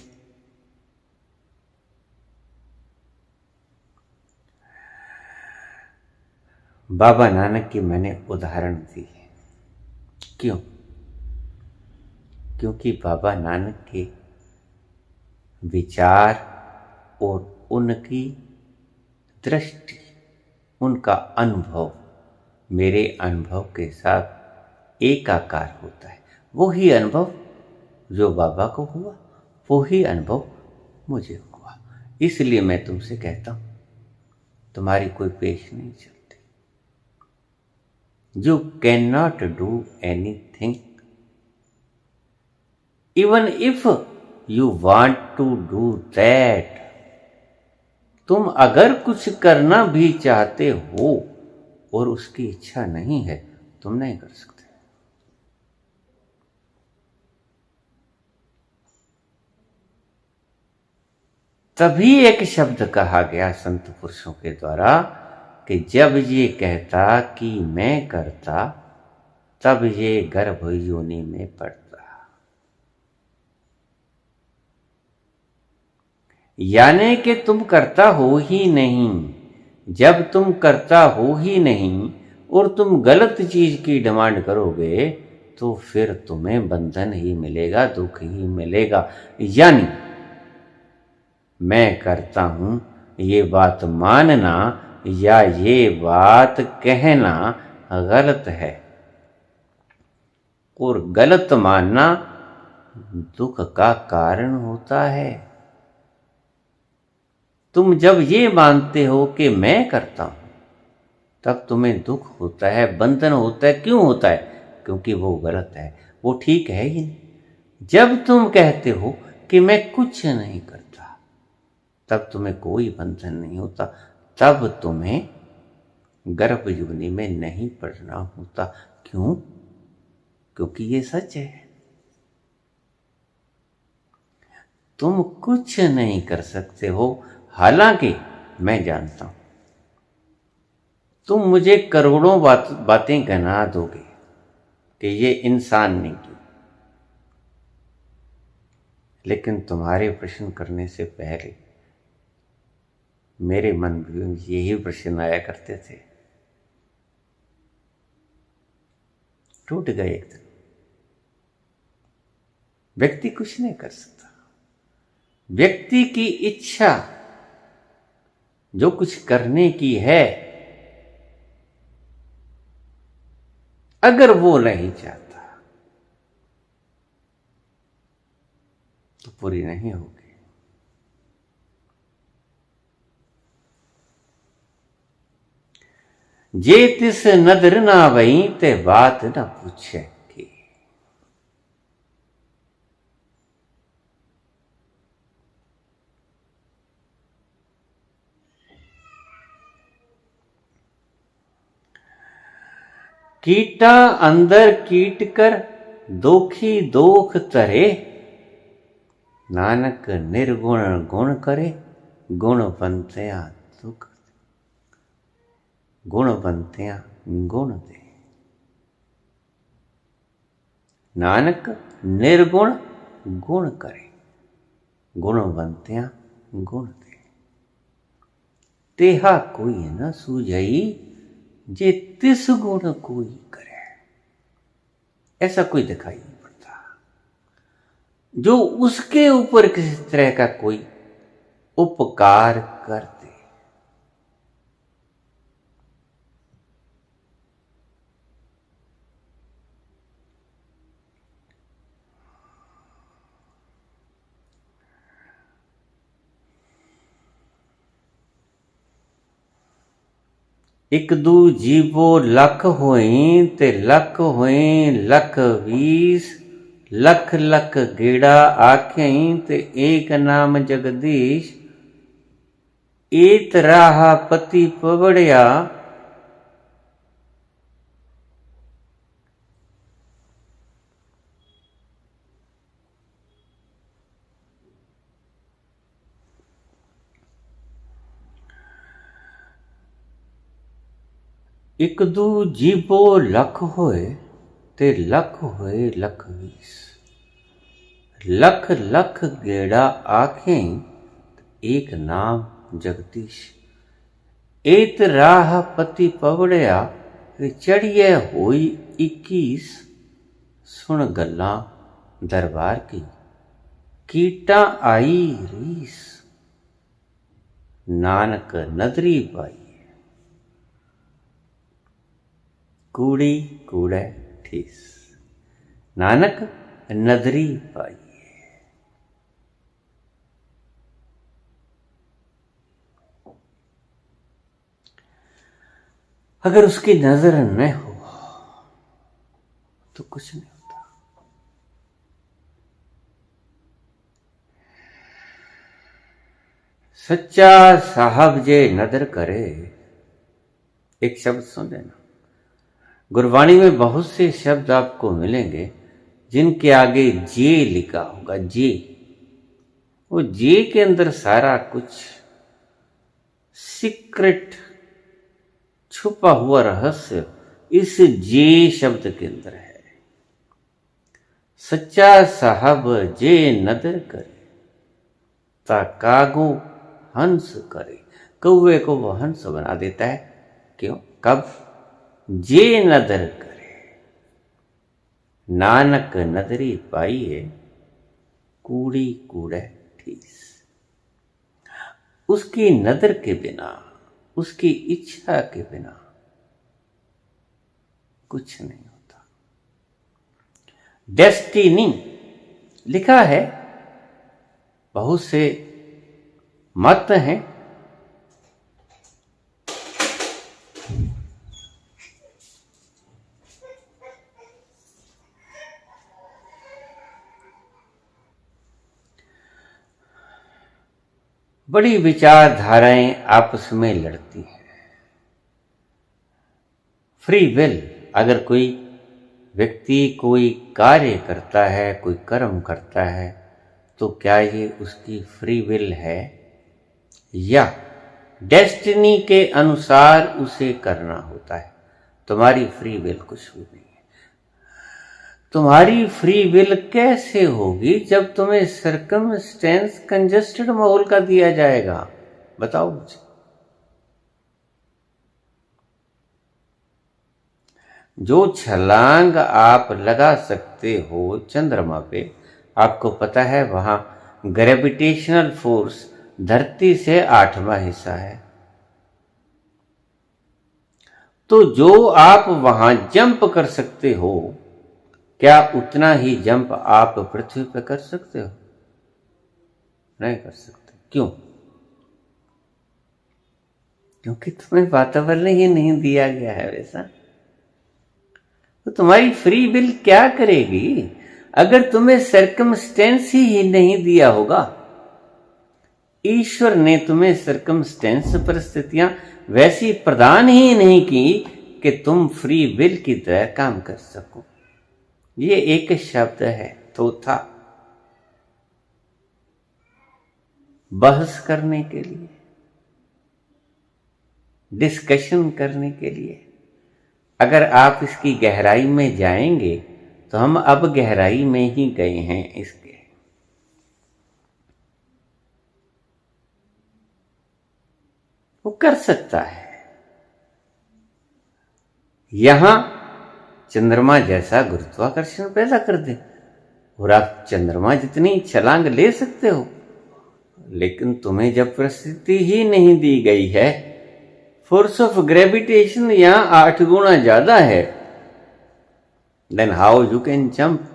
बाबा नानक की मैंने उदाहरण दी है। क्यों? क्योंकि बाबा नानक के विचार और उनकी दृष्टि, उनका अनुभव मेरे अनुभव के साथ एकाकार होता है। वो ही अनुभव जो बाबा को हुआ, वो ही अनुभव मुझे हुआ। इसलिए मैं तुमसे कहता हूं, तुम्हारी कोई पेश नहीं चलती। You cannot do anything even if you want to do that। तुम अगर कुछ करना भी चाहते हो और उसकी इच्छा नहीं है, तुम नहीं कर सकते। तभी एक शब्द कहा गया संत पुरुषों के द्वारा कि जब ये कहता कि मैं करता, तब ये गर्भ योनि में पड़ता। यानी कि तुम करता हो ही नहीं। जब तुम करता हो ही नहीं और तुम गलत चीज की डिमांड करोगे, तो फिर तुम्हें बंधन ही मिलेगा, दुख ही मिलेगा। यानी मैं करता हूं ये बात मानना या ये बात कहना गलत है, और गलत मानना दुख का कारण होता है। तुम जब ये मानते हो कि मैं करता हूं, तब तुम्हें दुख होता है, बंधन होता है। क्यों होता है? क्योंकि वो गलत है, वो ठीक है ही नहीं। जब तुम कहते हो कि मैं कुछ नहीं करता, तब तुम्हें कोई बंधन नहीं होता, तब तुम्हें गर्भ योनि में नहीं पड़ना होता। क्यों? क्योंकि ये सच है। तुम कुछ नहीं कर सकते हो। हालांकि मैं जानता हूं तुम मुझे करोड़ों बातें गिना दोगे कि ये इंसान ने की, लेकिन तुम्हारे प्रश्न करने से पहले मेरे मन में यही प्रश्न आया करते थे। टूट गए एक दिन। व्यक्ति कुछ नहीं कर सकता। व्यक्ति की इच्छा जो कुछ करने की है, अगर वो नहीं चाहता तो पूरी नहीं होगी। जे तिस नदर ना वही ते बात न पूछे की। कीटा अंदर कीट कर दोखी दोख तरे, नानक निर्गुण गुण करे, गुणवंत्या दुख गुणवंत्या गुण दे। नानक निर्गुण गुण करे, गुणवंत्या गुण दे। तेहा कोई न सूझई, जे तिस गुण कोई करे। ऐसा कोई दिखाई नहीं पड़ता जो उसके ऊपर किसी तरह का कोई उपकार कर दे। एक दू जीवो लख होई ते लख होई लख 20, लख लख गेड़ा आख्यई ते एक नाम जगदीश। एत राहा पति पवड़िया, एक दू जीवो लख होए ते लख होए लख 20, लख लख गेड़ा आखें एक नाम जगदीश। एत राह पति पवड़िया, चढ़िए होई 21, सुन गल्ला दरबार की। कीटा आई रीस, नानक नदरी पाई। कूड़ी कूड़े ठीस, नानक नदरी पाई। अगर उसकी नजर न हो तो कुछ नहीं होता। सच्चा साहब जे नदर करे, एक शब्द सुन लेना। गुरबाणी में बहुत से शब्द आपको मिलेंगे जिनके आगे जे लिखा होगा। जे, वो जे के अंदर सारा कुछ सीक्रेट छुपा हुआ रहस्य इस जे शब्द के अंदर है। सच्चा साहब जे नदर करे, ता कागो हंस करे। कौवे को वो हंस बना देता है। क्यों? कब? जे नदर करे। नानक नदरी पाइए, कूड़ी कूड़े ठीस। उसकी नदर के बिना, उसकी इच्छा के बिना कुछ नहीं होता। डेस्टिनी लिखा है, बहुत से मत हैं। बड़ी विचारधाराएं आपस में लड़ती हैं। फ्री विल, अगर कोई व्यक्ति कोई कार्य करता है, कोई कर्म करता है, तो क्या ये उसकी फ्री विल है या डेस्टिनी के अनुसार उसे करना होता है? तुम्हारी फ्री विल कुछ भी नहीं है। तुम्हारी फ्री विल कैसे होगी जब तुम्हें सर्कमस्टेंस कंजस्टेड माहौल का दिया जाएगा? बताओ मुझे। जो छलांग आप लगा सकते हो चंद्रमा पे, आपको पता है वहां ग्रेविटेशनल फोर्स धरती से 8वां हिस्सा है, तो जो आप वहां जंप कर सकते हो, क्या उतना ही जंप आप पृथ्वी पर कर सकते हो? नहीं कर सकते। क्यों? क्योंकि तुम्हें वातावरण ही नहीं दिया गया है वैसा। तो तुम्हारी फ्री विल क्या करेगी अगर तुम्हें सर्कमस्टेंस ही नहीं दिया होगा? ईश्वर ने तुम्हें सर्कमस्टेंस, परिस्थितियां वैसी प्रदान ही नहीं की कि तुम फ्री विल की तरह काम कर सको। ये एक शब्द है थोथा, बहस करने के लिए, डिस्कशन करने के लिए। अगर आप इसकी गहराई में जाएंगे तो हम अब गहराई में ही गए हैं इसके। वो कर सकता है। यहां चंद्रमा जैसा गुरुत्वाकर्षण पैदा कर दे और आप चंद्रमा जितनी छलांग ले सकते हो, लेकिन तुम्हें जब परिस्थिति ही नहीं दी गई है, फोर्स ऑफ ग्रेविटेशन यहां 8 गुना ज्यादा है, then how you can jump?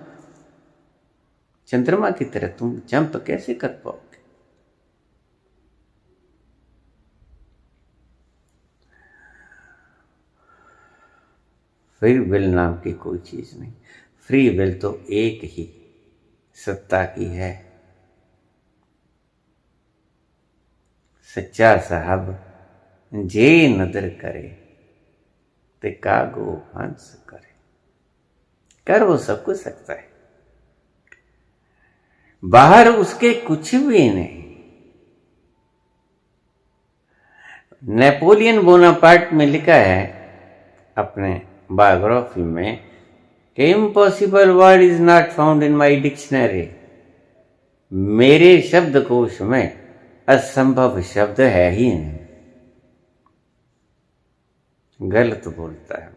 चंद्रमा की तरह तुम जंप कैसे कर पाओगे? फ्री विल नाम की कोई चीज नहीं। फ्री विल तो एक ही सत्ता की है। सच्चा साहब जे नदर करे ते कागो हंस करे। कर वो सब कुछ सकता है, बाहर उसके कुछ भी नहीं। नेपोलियन बोनापार्ट में लिखा है अपने बायोग्राफी में कि impossible word is not found in my dictionary. मेरे शब्दकोश में असंभव शब्द है ही नहीं। गलत बोलता है,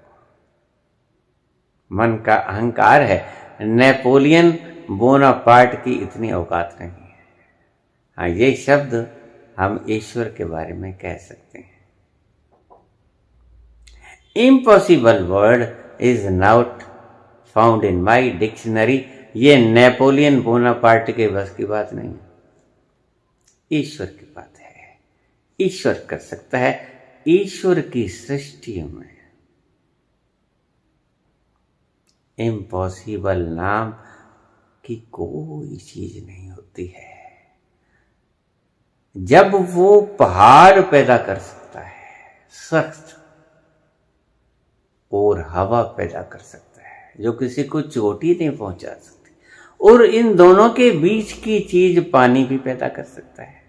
मन का अहंकार है। नेपोलियन बोनापार्ट की इतनी औकात नहीं है। हाँ, ये शब्द हम ईश्वर के बारे में कह सकते हैं। Impossible word is not found in my dictionary. ये नेपोलियन बोनापार्ट के बस की बात नहीं है, ईश्वर की बात है। ईश्वर कर सकता है। ईश्वर की सृष्टि में इम्पॉसिबल नाम की कोई चीज नहीं होती है। जब वो पहाड़ पैदा कर सकता है सख्त, और हवा पैदा कर सकता है जो किसी को चोटी नहीं पहुंचा सकती, और इन दोनों के बीच की चीज पानी भी पैदा कर सकता है।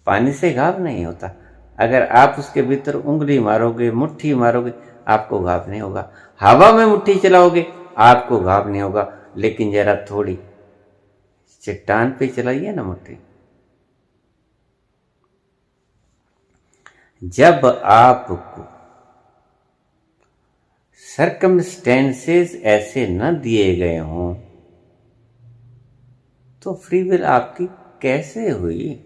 पानी से घाव नहीं होता। अगर आप उसके भीतर उंगली मारोगे, मुट्ठी मारोगे, आपको घाव नहीं होगा। हवा में मुट्ठी चलाओगे, आपको घाव नहीं होगा। लेकिन जरा थोड़ी चट्टान पे चलाइए ना मुट्ठी, जब आपको सर्कमस्टेंसेस ऐसे न दिए गए हों तो फ्री विल आपकी कैसे हुई?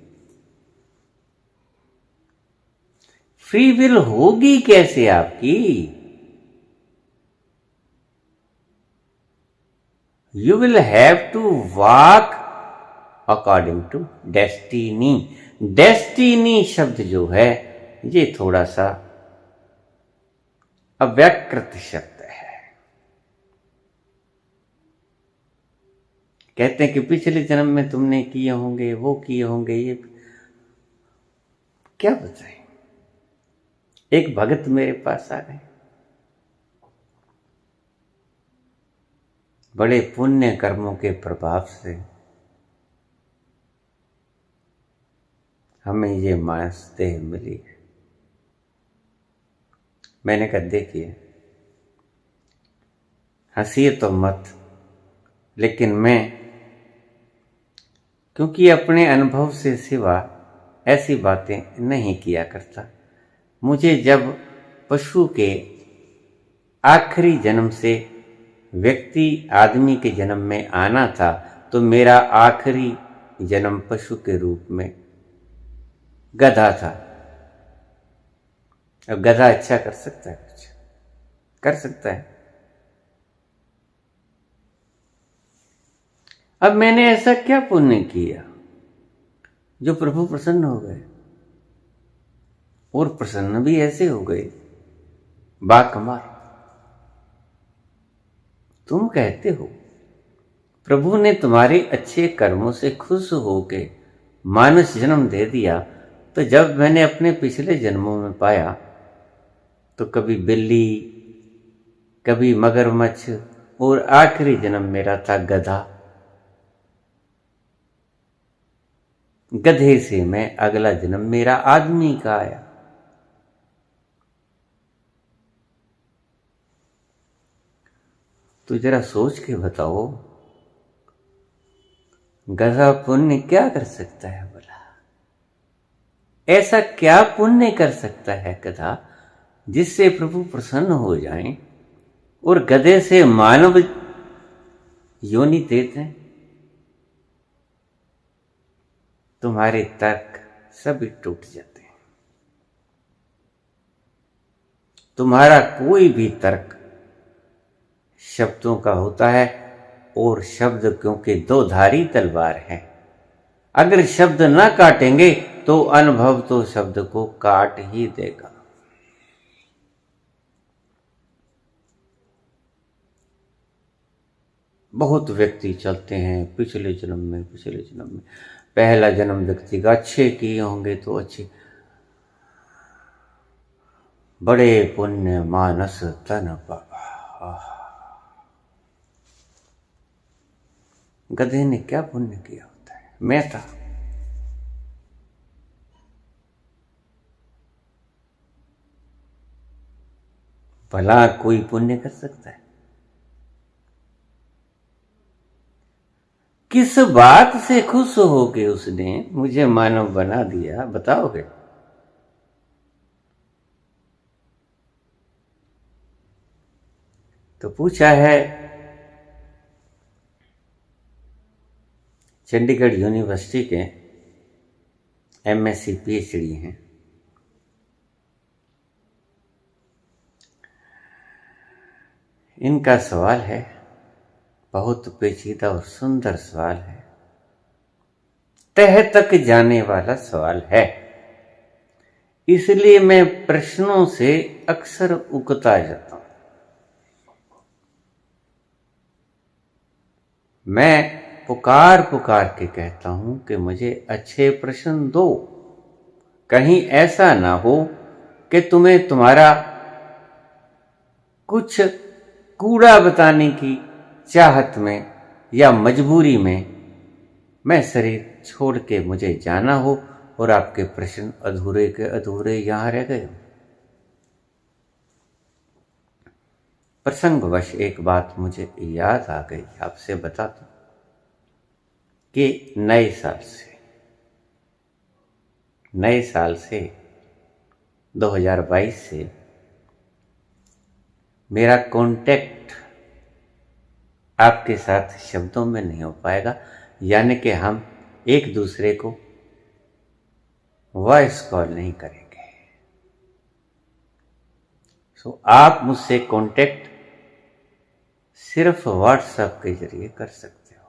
फ्री विल होगी कैसे आपकी? You will have to walk according to destiny. Destiny शब्द जो है ये थोड़ा सा अव्यकृत शब्द है। कहते हैं कि पिछले जन्म में तुमने किए होंगे, वो किए होंगे, ये क्या बताएं। एक भगत मेरे पास आ गए, बड़े पुण्य कर्मों के प्रभाव से हमें ये मानस देह मिली है। मैंने कहा देखिए, हंसिए तो मत, लेकिन मैं क्योंकि अपने अनुभव से सिवा ऐसी बातें नहीं किया करता। मुझे जब पशु के आखिरी जन्म से व्यक्ति आदमी के जन्म में आना था, तो मेरा आखिरी जन्म पशु के रूप में गधा था। अब गधा अच्छा कर सकता है कुछ? कर सकता है। अब मैंने ऐसा क्या पुण्य किया जो प्रभु प्रसन्न हो गए, और प्रसन्न भी ऐसे हो गए बाकमाल। तुम कहते हो प्रभु ने तुम्हारे अच्छे कर्मों से खुश होके मानुष जन्म दे दिया, तो जब मैंने अपने पिछले जन्मों में पाया तो कभी बिल्ली, कभी मगरमच्छ, और आखिरी जन्म मेरा था गधा। गधे से मैं अगला जन्म मेरा आदमी का आया। तो जरा सोच के बताओ, गधा पुण्य क्या कर सकता है भला? ऐसा क्या पुण्य कर सकता है गधा जिससे प्रभु प्रसन्न हो जाएं और गधे से मानव योनि देते हैं? तुम्हारे तर्क सभी टूट जाते हैं। तुम्हारा कोई भी तर्क शब्दों का होता है, और शब्द क्योंकि दो धारी तलवार है, अगर शब्द ना काटेंगे तो अनुभव तो शब्द को काट ही देगा। बहुत व्यक्ति चलते हैं पिछले जन्म में, पहला जन्म व्यक्ति का अच्छे किए होंगे तो अच्छे, बड़े पुण्य मानस तन पावा। गधे ने क्या पुण्य किया होता है? मैं था। भला कोई पुण्य कर सकता है? किस बात से खुश होके उसने मुझे मानव बना दिया, बताओगे? तो पूछा है, चंडीगढ़ यूनिवर्सिटी के MSc PhD हैं, इनका सवाल है, बहुत पेचीदा और सुंदर सवाल है, तह तक जाने वाला सवाल है, इसलिए मैं प्रश्नों से अक्सर उकता जाता हूं। मैं पुकार पुकार के कहता हूं कि मुझे अच्छे प्रश्न दो, कहीं ऐसा ना हो कि तुम्हें तुम्हारा कुछ कूड़ा बताने की चाहत में या मजबूरी में मैं शरीर छोड़ के मुझे जाना हो और आपके प्रश्न अधूरे के अधूरे यहां रह गए। प्रसंगवश एक बात मुझे याद आ गई, आपसे बता दूं कि नए साल से 2022 से मेरा कांटेक्ट आपके साथ शब्दों में नहीं हो पाएगा, यानी कि हम एक दूसरे को वॉइस कॉल नहीं करेंगे। सो आप मुझसे कांटेक्ट सिर्फ व्हाट्सएप के जरिए कर सकते हो।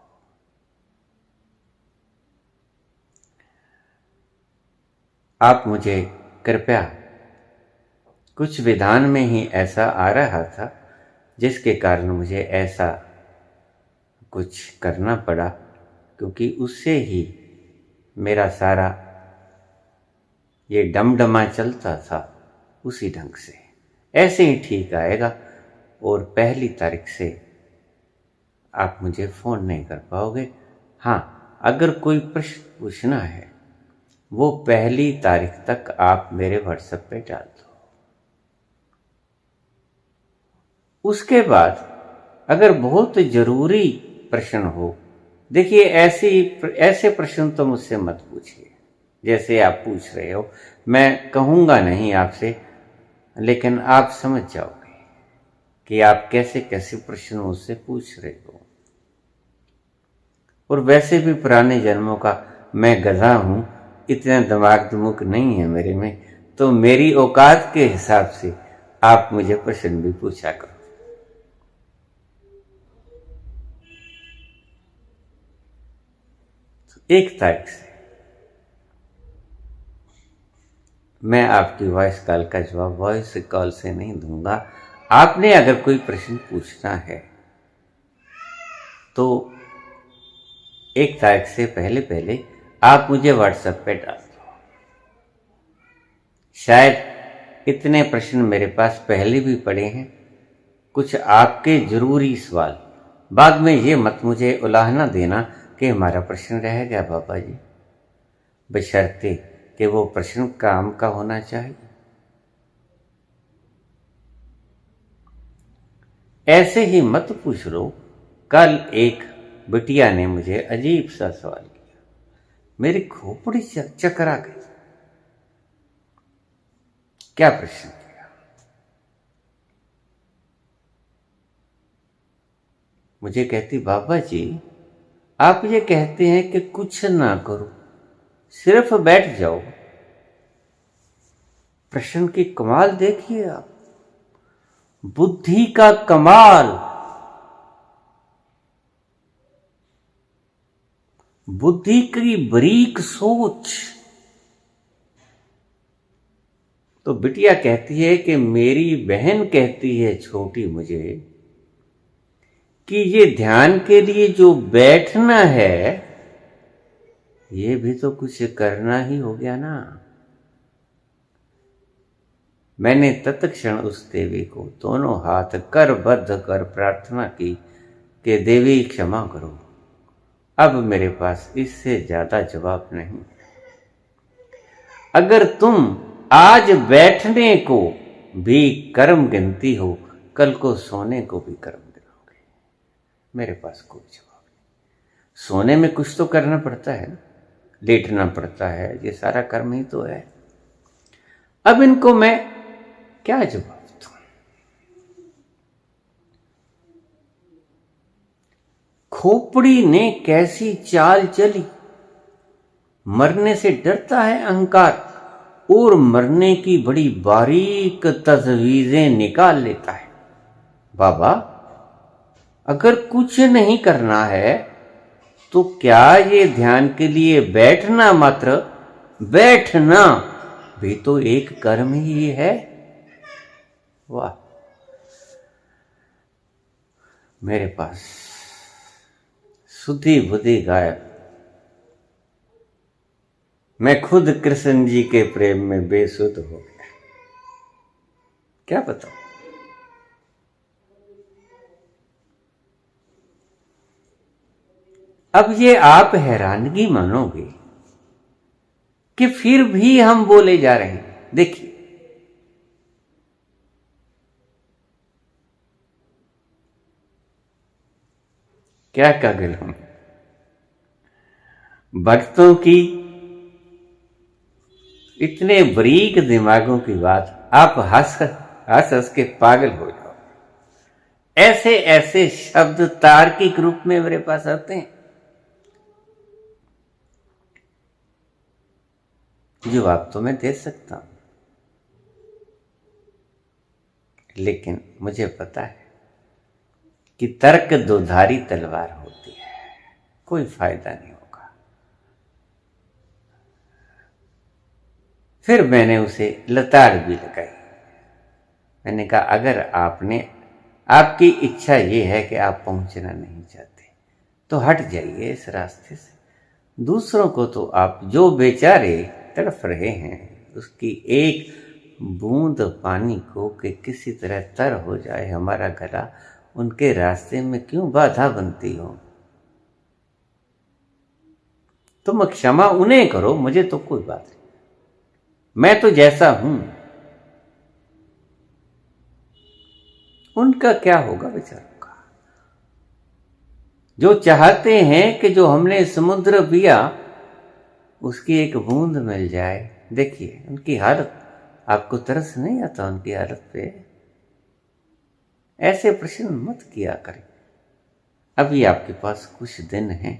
आप मुझे कृपया, कुछ विधान में ही ऐसा आ रहा था जिसके कारण मुझे ऐसा कुछ करना पड़ा, क्योंकि उससे ही मेरा सारा ये डमडमा चलता था उसी ढंग से। ऐसे ही ठीक आएगा, और 1 तारीख से आप मुझे फ़ोन नहीं कर पाओगे। हाँ, अगर कोई प्रश्न पूछना है वो 1 तारीख तक आप मेरे व्हाट्सएप पे डाल दो। उसके बाद अगर बहुत ज़रूरी प्रश्न हो, देखिए ऐसे प्रश्न तो मुझसे मत पूछिए जैसे आप पूछ रहे हो। मैं कहूँगा नहीं आपसे, लेकिन आप समझ जाओगे कि आप कैसे कैसे प्रश्न मुझसे पूछ रहे हो। और वैसे भी पुराने जन्मों का मैं गधा हूँ, इतना दिमाग दुमुक नहीं है मेरे में, तो मेरी औकात के हिसाब से आप मुझे प्रश्न भी पूछा करो। तो 1 तारीख से मैं आपकी वॉइस कॉल का जवाब वॉइस कॉल से नहीं दूंगा। आपने अगर कोई प्रश्न पूछना है तो 1 तारीख से पहले पहले आप मुझे व्हाट्सएप पे डाल दो। शायद इतने प्रश्न मेरे पास पहले भी पड़े हैं, कुछ आपके जरूरी सवाल। बाद में ये मत मुझे उलाहना देना कि हमारा प्रश्न रह गया बाबा जी, बशर्ते कि वो प्रश्न काम का होना चाहिए। ऐसे ही मत पूछ लो। कल एक बिटिया ने मुझे अजीब सा सवाल किया, मेरी खोपड़ी चकरा गई। क्या प्रश्न किया? मुझे कहती, बाबा जी आप ये कहते हैं कि कुछ ना करो, सिर्फ बैठ जाओ। प्रश्न की कमाल देखिए आप, बुद्धि का कमाल, बुद्धि की बारीक सोच। तो बिटिया कहती है कि मेरी बहन कहती है छोटी मुझे कि ये ध्यान के लिए जो बैठना है ये भी तो कुछ करना ही हो गया ना। मैंने तत्क्षण उस देवी को दोनों हाथ करबद्ध कर प्रार्थना की कि देवी क्षमा करो, अब मेरे पास इससे ज्यादा जवाब नहीं। अगर तुम आज बैठने को भी कर्म गिनती हो, कल को सोने को भी कर्म गिनोगे। मेरे पास कोई जवाब नहीं। सोने में कुछ तो करना पड़ता है ना, लेटना पड़ता है, ये सारा कर्म ही तो है। अब इनको मैं क्या जवाब दूं? खोपड़ी ने कैसी चाल चली, मरने से डरता है अहंकार और मरने की बड़ी बारीक तजवीजें निकाल लेता है। बाबा अगर कुछ नहीं करना है तो क्या ये ध्यान के लिए बैठना, मात्र बैठना भी तो एक कर्म ही है। वाह, मेरे पास सुधि बुद्धि गायब। मैं खुद कृष्ण जी के प्रेम में बेसुध हो गया। क्या बताऊं? अब ये आप हैरानगी मानोगे कि फिर भी हम बोले जा रहे हैं। देखिए, क्या काबिल हूं भक्तों की इतने बारीक दिमागों की बात आप हंस हंस के पागल हो जाओ। ऐसे ऐसे शब्द तार्किक रूप में मेरे पास आते हैं, जवाब तो मैं दे सकता हूं, लेकिन मुझे पता है कि तर्क दोधारी तलवार होती है, कोई फायदा नहीं होगा। फिर मैंने उसे लताड़ भी लगाई। मैंने कहा अगर आपकी इच्छा ये है कि आप पहुंचना नहीं चाहते तो हट जाइए इस रास्ते से। दूसरों को तो आप जो बेचारे तड़फ रहे हैं उसकी एक बूंद पानी को कि किसी तरह तर हो जाए हमारा गला, उनके रास्ते में क्यों बाधा बनती हो? तुम क्षमा उन्हें करो, मुझे तो कोई बात नहीं, मैं तो जैसा हूं। उनका क्या होगा बेचारों का, जो चाहते हैं कि जो हमने समुद्र पिया उसकी एक बूंद मिल जाए। देखिए उनकी हालत, आपको तरस नहीं आता उनकी हालत पे? ऐसे प्रश्न मत किया करें। अभी आपके पास कुछ दिन हैं,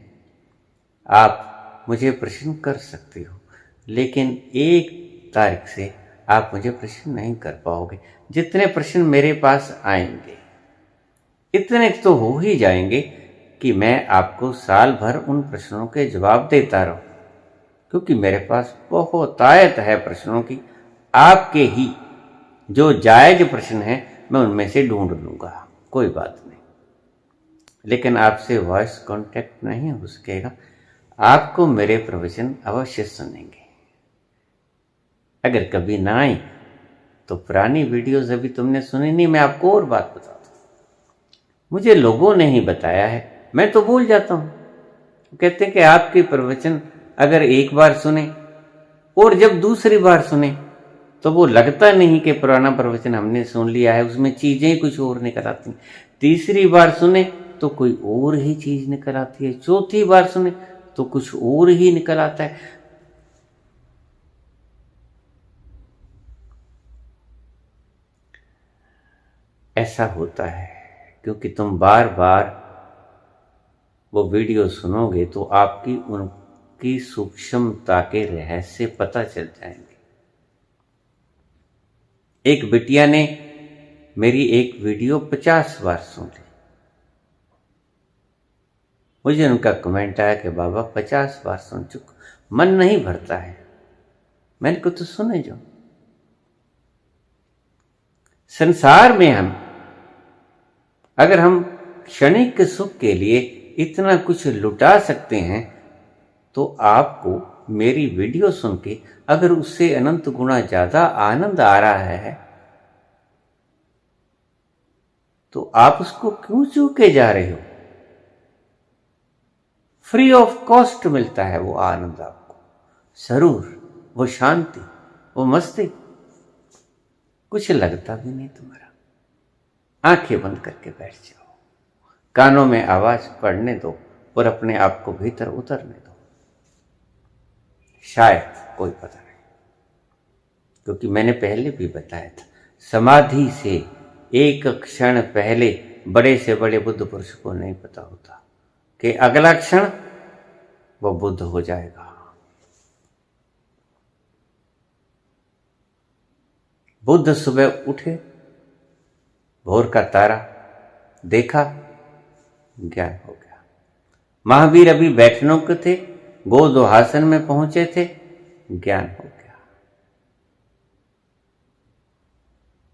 आप मुझे प्रश्न कर सकते हो, लेकिन 1 तारीख से आप मुझे प्रश्न नहीं कर पाओगे। जितने प्रश्न मेरे पास आएंगे इतने तो हो ही जाएंगे कि मैं आपको साल भर उन प्रश्नों के जवाब देता रहूं, क्योंकि मेरे पास बहुत आयत है प्रश्नों की। आपके ही जो जायज प्रश्न हैं मैं उनमें से ढूंढ लूंगा, कोई बात नहीं। लेकिन आपसे वॉइस कांटेक्ट नहीं हो सकेगा। आपको मेरे प्रवचन अवश्य सुनेंगे। अगर कभी ना आई तो पुरानी वीडियोस अभी तुमने सुनी नहीं। मैं आपको और बात बताता हूं, मुझे लोगों ने ही बताया है, मैं तो भूल जाता हूं। कहते हैं कि आपके प्रवचन अगर एक बार सुने और जब दूसरी बार सुने तो वो लगता नहीं कि पुराना प्रवचन हमने सुन लिया है, उसमें चीजें कुछ और निकल आती। तीसरी बार सुने तो कोई और ही चीज निकल आती है, चौथी बार सुने तो कुछ और ही निकल आता है। ऐसा होता है क्योंकि तुम बार बार वो वीडियो सुनोगे तो आपकी उनकी सूक्ष्मता के रहस्य पता चल जाएंगे। एक बिटिया ने मेरी एक वीडियो 50 बार सुन ली। मुझे उनका कमेंट आया कि बाबा 50 बार सुन चुका, मन नहीं भरता है। मैंने कहा तो सुने जो। संसार में अगर हम क्षणिक सुख के लिए इतना कुछ लुटा सकते हैं तो आपको मेरी वीडियो सुन के अगर उससे अनंत गुना ज्यादा आनंद आ रहा है तो आप उसको क्यों चूके जा रहे हो? फ्री ऑफ कॉस्ट मिलता है वो आनंद आपको, सरूर, वो शांति, वो मस्ती, कुछ लगता भी नहीं तुम्हारा। आंखें बंद करके बैठ जाओ, कानों में आवाज पड़ने दो और अपने आप को भीतर उतरने दो। शायद, कोई पता नहीं, क्योंकि मैंने पहले भी बताया था, समाधि से एक क्षण पहले बड़े से बड़े बुद्ध पुरुष को नहीं पता होता कि अगला क्षण वो बुद्ध हो जाएगा। बुद्ध सुबह उठे, भोर का तारा देखा, ज्ञान हो गया। महावीर अभी बैठनों के थे, गोदोहासन में पहुंचे थे, ज्ञान हो गया।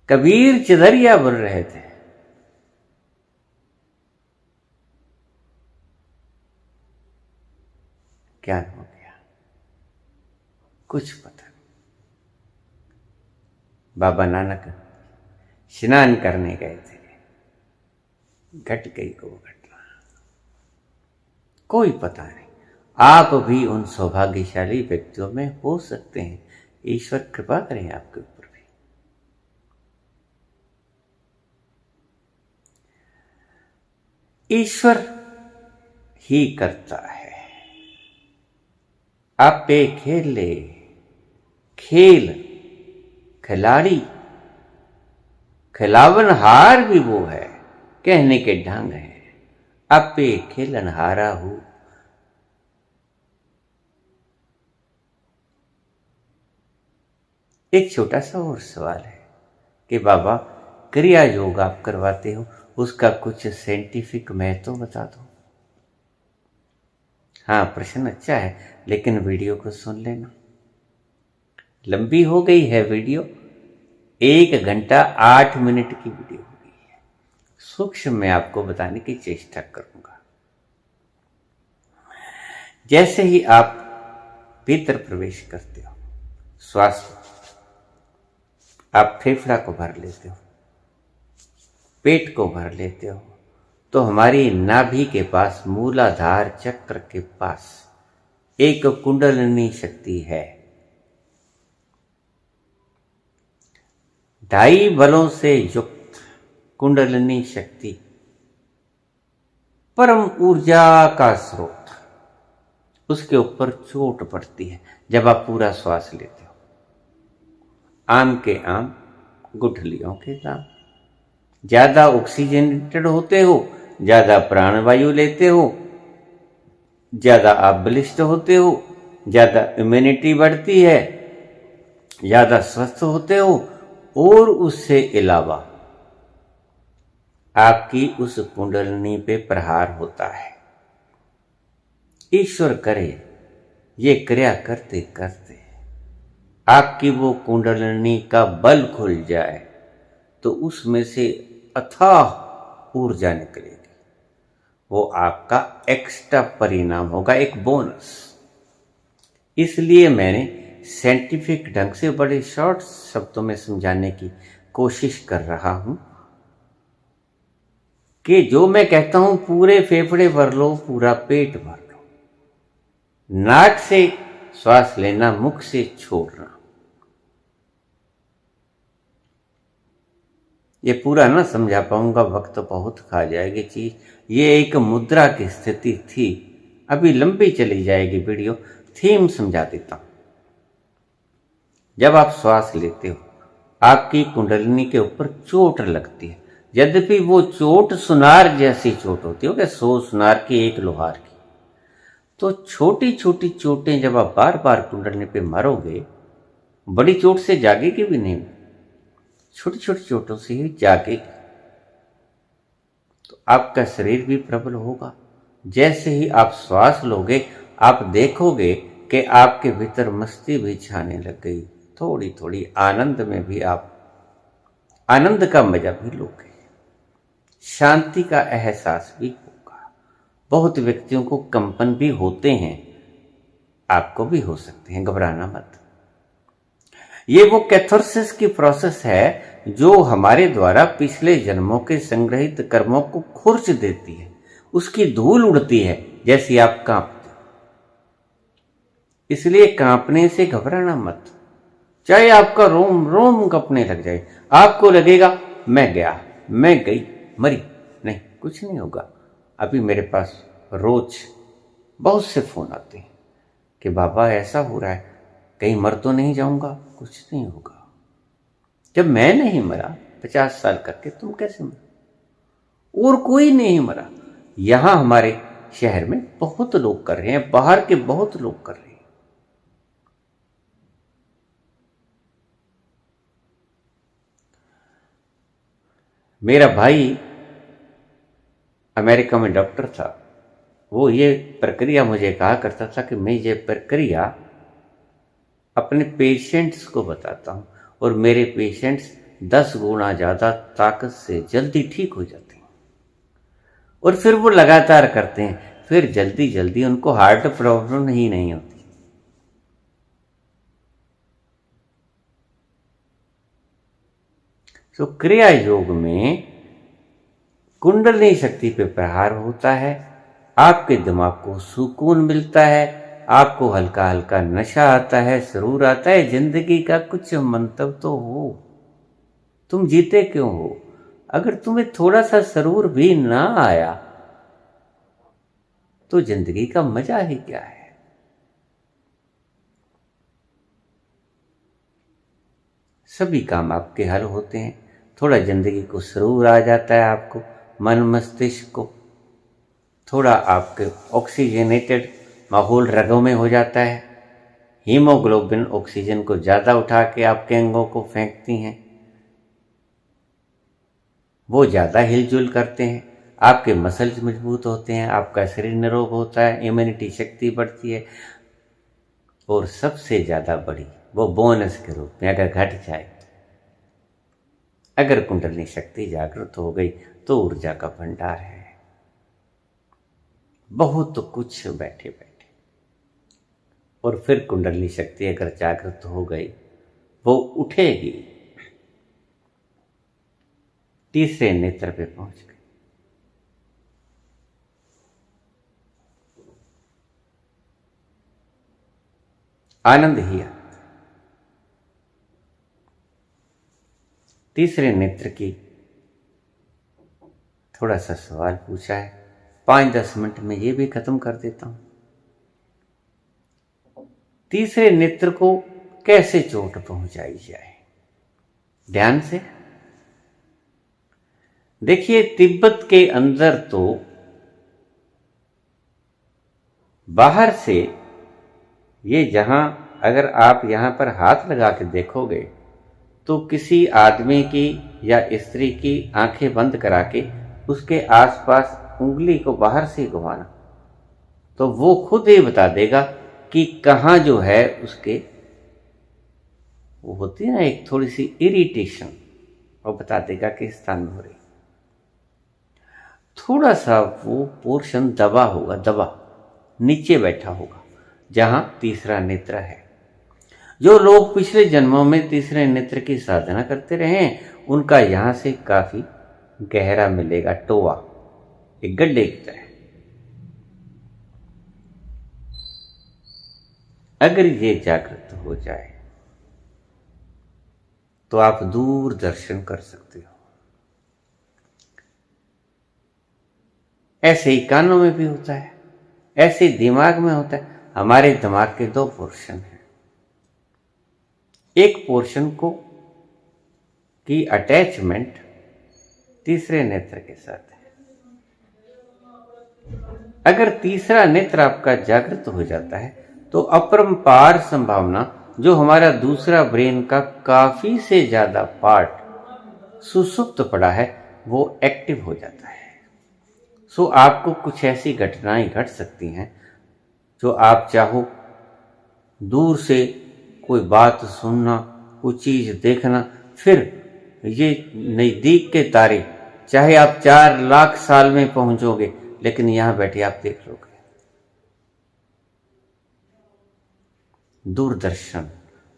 कबीर चिदरिया बोल रहे थे, ज्ञान हो गया। कुछ पता नहीं। बाबा नानक स्नान करने गए थे, घट गई को घटना, कोई पता नहीं। आप भी उन सौभाग्यशाली व्यक्तियों में हो सकते हैं। ईश्वर कृपा करें आपके ऊपर भी। ईश्वर ही करता है। आप पे खेल ले, खेल खिलाड़ी, खिलावनहार भी वो है, कहने के ढंग है। अब पे खेलनहारा हूं। एक छोटा सा और सवाल है कि बाबा क्रिया योग आप करवाते हो, उसका कुछ साइंटिफिक महत्व बता दो। हाँ, प्रश्न अच्छा है, लेकिन वीडियो को सुन लेना। लंबी हो गई है वीडियो, 1 घंटा 8 मिनट की वीडियो हो गई है। सूक्ष्म में आपको बताने की चेष्टा करूंगा। जैसे ही आप भीतर प्रवेश करते हो, श्वास, आप फेफड़ा को भर लेते हो, पेट को भर लेते हो, तो हमारी नाभि के पास, मूलाधार चक्र के पास एक कुंडलिनी शक्ति है। 2.5 बलों से युक्त कुंडलिनी शक्ति, परम ऊर्जा का स्रोत। उसके ऊपर चोट पड़ती है जब आप पूरा श्वास लेते हो। आम के आम, गुठलियों के दाम। ज्यादा ऑक्सीजनेटेड होते हो, ज्यादा प्राणवायु लेते हो, ज्यादा आप बलिष्ठ होते हो, ज्यादा इम्यूनिटी बढ़ती है, ज्यादा स्वस्थ होते हो और उससे अलावा आपकी उस कुंडलिनी पे प्रहार होता है। ईश्वर करे ये क्रिया करते करते आपकी वो कुंडलिनी का बल खुल जाए तो उसमें से अथाह ऊर्जा निकलेगी। वो आपका एक्स्ट्रा परिणाम होगा, एक बोनस। इसलिए मैंने साइंटिफिक ढंग से बड़े शॉर्ट शब्दों में समझाने की कोशिश कर रहा हूं कि जो मैं कहता हूं पूरे फेफड़े भर लो, पूरा पेट भर लो। नाक से श्वास लेना, मुख से छोड़ना। ये पूरा ना समझा पाऊंगा, वक्त तो बहुत खा जाएगी चीज। ये एक मुद्रा की स्थिति थी, अभी लंबी चली जाएगी वीडियो। थीम समझा देता हूं। जब आप श्वास लेते हो आपकी कुंडलिनी के ऊपर चोट लगती है। यद्यपि वो चोट सुनार जैसी चोट होती है, कि 100 सुनार की, 1 लोहार की। तो छोटी छोटी चोटें जब आप बार बार कुंडलिनी पे मारोगे, बड़ी चोट से जागेगी भी नहीं, छोटी छोटी चोटों से ही जागेगी। तो आपका शरीर भी प्रबल होगा। जैसे ही आप श्वास लोगे आप देखोगे कि आपके भीतर मस्ती भी छाने लग गई। थोड़ी थोड़ी आनंद में भी आप आनंद का मजा भी लोगे, शांति का एहसास भी होगा। बहुत व्यक्तियों को कंपन भी होते हैं, आपको भी हो सकते हैं, घबराना मत। ये वो कैथार्सिस की प्रोसेस है जो हमारे द्वारा पिछले जन्मों के संग्रहित कर्मों को खुर्च देती है। उसकी धूल उड़ती है जैसी आप कांपते हो। इसलिए कांपने से घबराना मत। चाहे आपका रोम रोम कांपने लग जाए, आपको लगेगा मैं गया, मैं गई, मरी, नहीं, कुछ नहीं होगा। अभी मेरे पास रोज बहुत से फोन आते हैं कि बाबा ऐसा हो रहा है, कहीं मर तो नहीं जाऊंगा। कुछ नहीं होगा। जब मैं नहीं मरा 50 साल करके, तुम कैसे मरा? और कोई नहीं मरा। यहां हमारे शहर में बहुत लोग कर रहे हैं, बाहर के बहुत लोग कर रहे हैं। मेरा भाई अमेरिका में डॉक्टर था। वो ये प्रक्रिया मुझे कहा करता था कि मैं ये प्रक्रिया अपने पेशेंट्स को बताता हूं और मेरे पेशेंट्स 10 गुना ज्यादा ताकत से जल्दी ठीक हो जाते हैं। और फिर वो लगातार करते हैं, फिर जल्दी जल्दी उनको हार्ट प्रॉब्लम ही नहीं होती। तो क्रिया योग में कुंडलिनी शक्ति पे प्रहार होता है, आपके दिमाग को सुकून मिलता है, आपको हल्का हल्का नशा आता है, सुरूर आता है। जिंदगी का कुछ मंतव्य तो हो, तुम जीते क्यों हो? अगर तुम्हें थोड़ा सा सुरूर भी ना आया तो जिंदगी का मजा ही क्या है? सभी काम आपके हल होते हैं। थोड़ा जिंदगी को सुरूर आ जाता है, आपको मन मस्तिष्क को थोड़ा आपके ऑक्सीजनेटेड माहौल रगों में हो जाता है। हीमोग्लोबिन ऑक्सीजन को ज़्यादा उठा के आपके अंगों को फेंकती हैं, वो ज़्यादा हिलजुल करते हैं, आपके मसल्स मजबूत होते हैं, आपका शरीर निरोग होता है, इम्यूनिटी शक्ति बढ़ती है। और सबसे ज़्यादा बड़ी वो बोनस के रूप में अगर घट जाए, अगर कुंडलिनी शक्ति जागृत हो गई तो ऊर्जा का भंडार है, बहुत कुछ बैठे बैठे। और फिर कुंडलिनी शक्ति अगर जागृत हो गई, वो उठेगी, तीसरे नेत्र पे पहुंच गई। आनंद ही आता। तीसरे नेत्र की थोड़ा सा सवाल पूछा है, 5-10 मिनट में ये भी खत्म कर देता हूं। तीसरे नेत्र को कैसे चोट पहुंचाई जाए? ध्यान से देखिए। तिब्बत के अंदर तो बाहर से ये जहां अगर आप यहाँ पर हाथ लगा के देखोगे तो किसी आदमी की या स्त्री की आंखें बंद करा के उसके आसपास उंगली को बाहर से घुमाना, तो वो खुद ही बता देगा कि कहाँ जो है उसके, वो होती है ना एक थोड़ी सी इरिटेशन, वो बता देगा कि स्थान में हो रही। थोड़ा सा वो पोर्शन दबा होगा, दबा नीचे बैठा होगा जहां तीसरा नेत्र है। जो लोग पिछले जन्मों में तीसरे नेत्र की साधना करते रहे हैं उनका यहां से काफी गहरा मिलेगा, टोवा एक गड्ढे की तरह। अगर ये जागृत हो जाए तो आप दूर दर्शन कर सकते हो। ऐसे ही कानों में भी होता है, ऐसे ही दिमाग में होता है। हमारे दिमाग के दो पोर्शन हैं। एक पोर्शन को की अटैचमेंट तीसरे नेत्र के साथ है। अगर तीसरा नेत्र आपका जागृत हो जाता है तो अपरंपार संभावना, जो हमारा दूसरा ब्रेन का काफी से ज्यादा पार्ट सुसुप्त पड़ा है, वो एक्टिव हो जाता है। सो आपको कुछ ऐसी घटनाएं घट सकती हैं जो आप चाहो दूर से कोई बात सुनना, कोई चीज देखना, फिर ये नजदीक के तारे, चाहे आप 4 लाख साल में पहुंचोगे लेकिन यहां बैठे आप देख लोगे। दूरदर्शन,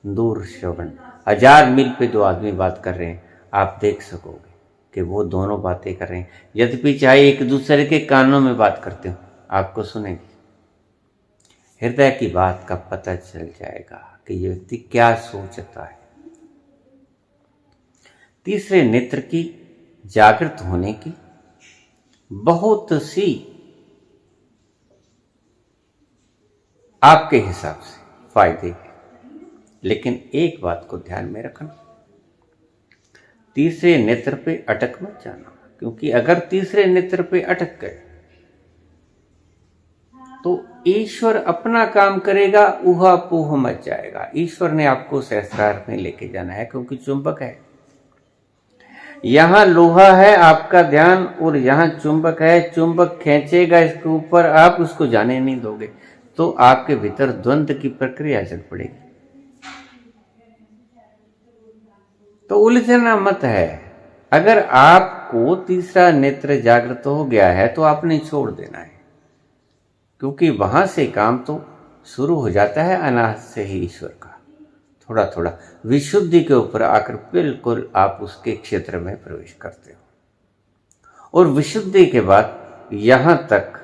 दूर श्रवण, 1000 मील पे 2 आदमी बात कर रहे हैं, आप देख सकोगे कि वो दोनों बातें कर रहे हैं। यद्यपि चाहे एक दूसरे के कानों में बात करते हो, आपको सुनेंगे। हृदय की बात का पता चल जाएगा कि ये व्यक्ति क्या सोचता है। तीसरे नेत्र की जागृत होने की बहुत सी आपके हिसाब से फायदे हैं, लेकिन एक बात को ध्यान में रखना, तीसरे नेत्र पे अटक मत जाना, क्योंकि अगर तीसरे नेत्र पे अटक गए तो ईश्वर अपना काम करेगा, ऊहा पूह मच जाएगा। ईश्वर ने आपको सहस्रार में लेके जाना है, क्योंकि चुंबक है। यहां लोहा है आपका ध्यान, और यहां चुंबक है, चुंबक खींचेगा इसके ऊपर, आप उसको जाने नहीं दोगे तो आपके भीतर द्वंद्व की प्रक्रिया चल पड़ेगी। तो उलझना मत है। अगर आपको तीसरा नेत्र जागृत हो गया है तो आपने छोड़ देना है, क्योंकि वहां से काम तो शुरू हो जाता है अनाहत से ही ईश्वर का। थोड़ा थोड़ा विशुद्धि के ऊपर आकर बिल्कुल आप उसके क्षेत्र में प्रवेश करते हो, और विशुद्धि के बाद यहां तक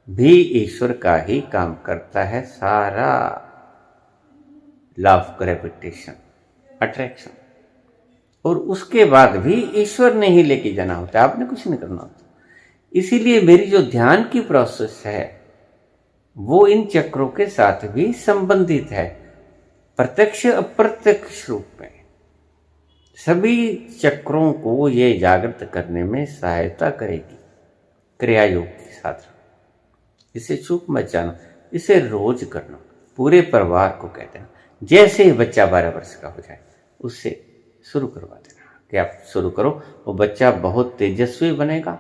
भी ईश्वर का ही काम करता है। सारा लॉ ऑफ ग्रेविटेशन, अट्रैक्शन, और उसके बाद भी ईश्वर ने ही लेके जाना होता है, आपने कुछ नहीं करना होता। इसीलिए मेरी जो ध्यान की प्रोसेस है वो इन चक्रों के साथ भी संबंधित है, प्रत्यक्ष अप्रत्यक्ष रूप में। सभी चक्रों को ये जागृत करने में सहायता करेगी क्रिया योग के साथ। इसे चूक मत जाना, इसे रोज करना, पूरे परिवार को कह देना। जैसे ही बच्चा 12 वर्ष का हो जाए उससे शुरू करवा देना कि आप शुरू करो। वो बच्चा बहुत तेजस्वी बनेगा,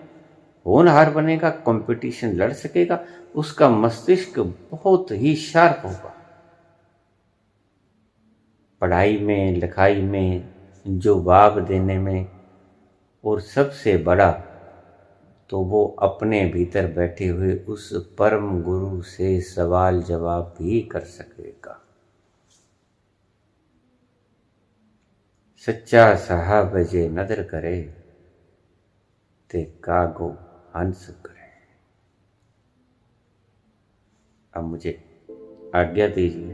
होनहार बनेगा, कंपटीशन लड़ सकेगा, उसका मस्तिष्क बहुत ही शार्प होगा। पढ़ाई में, लिखाई में, जवाब देने में, और सबसे बड़ा तो वो अपने भीतर बैठे हुए उस परम गुरु से सवाल जवाब भी कर सकेगा। सच्चा साहब जे नदर करे ते कागो हंस करे। अब मुझे आज्ञा दीजिए।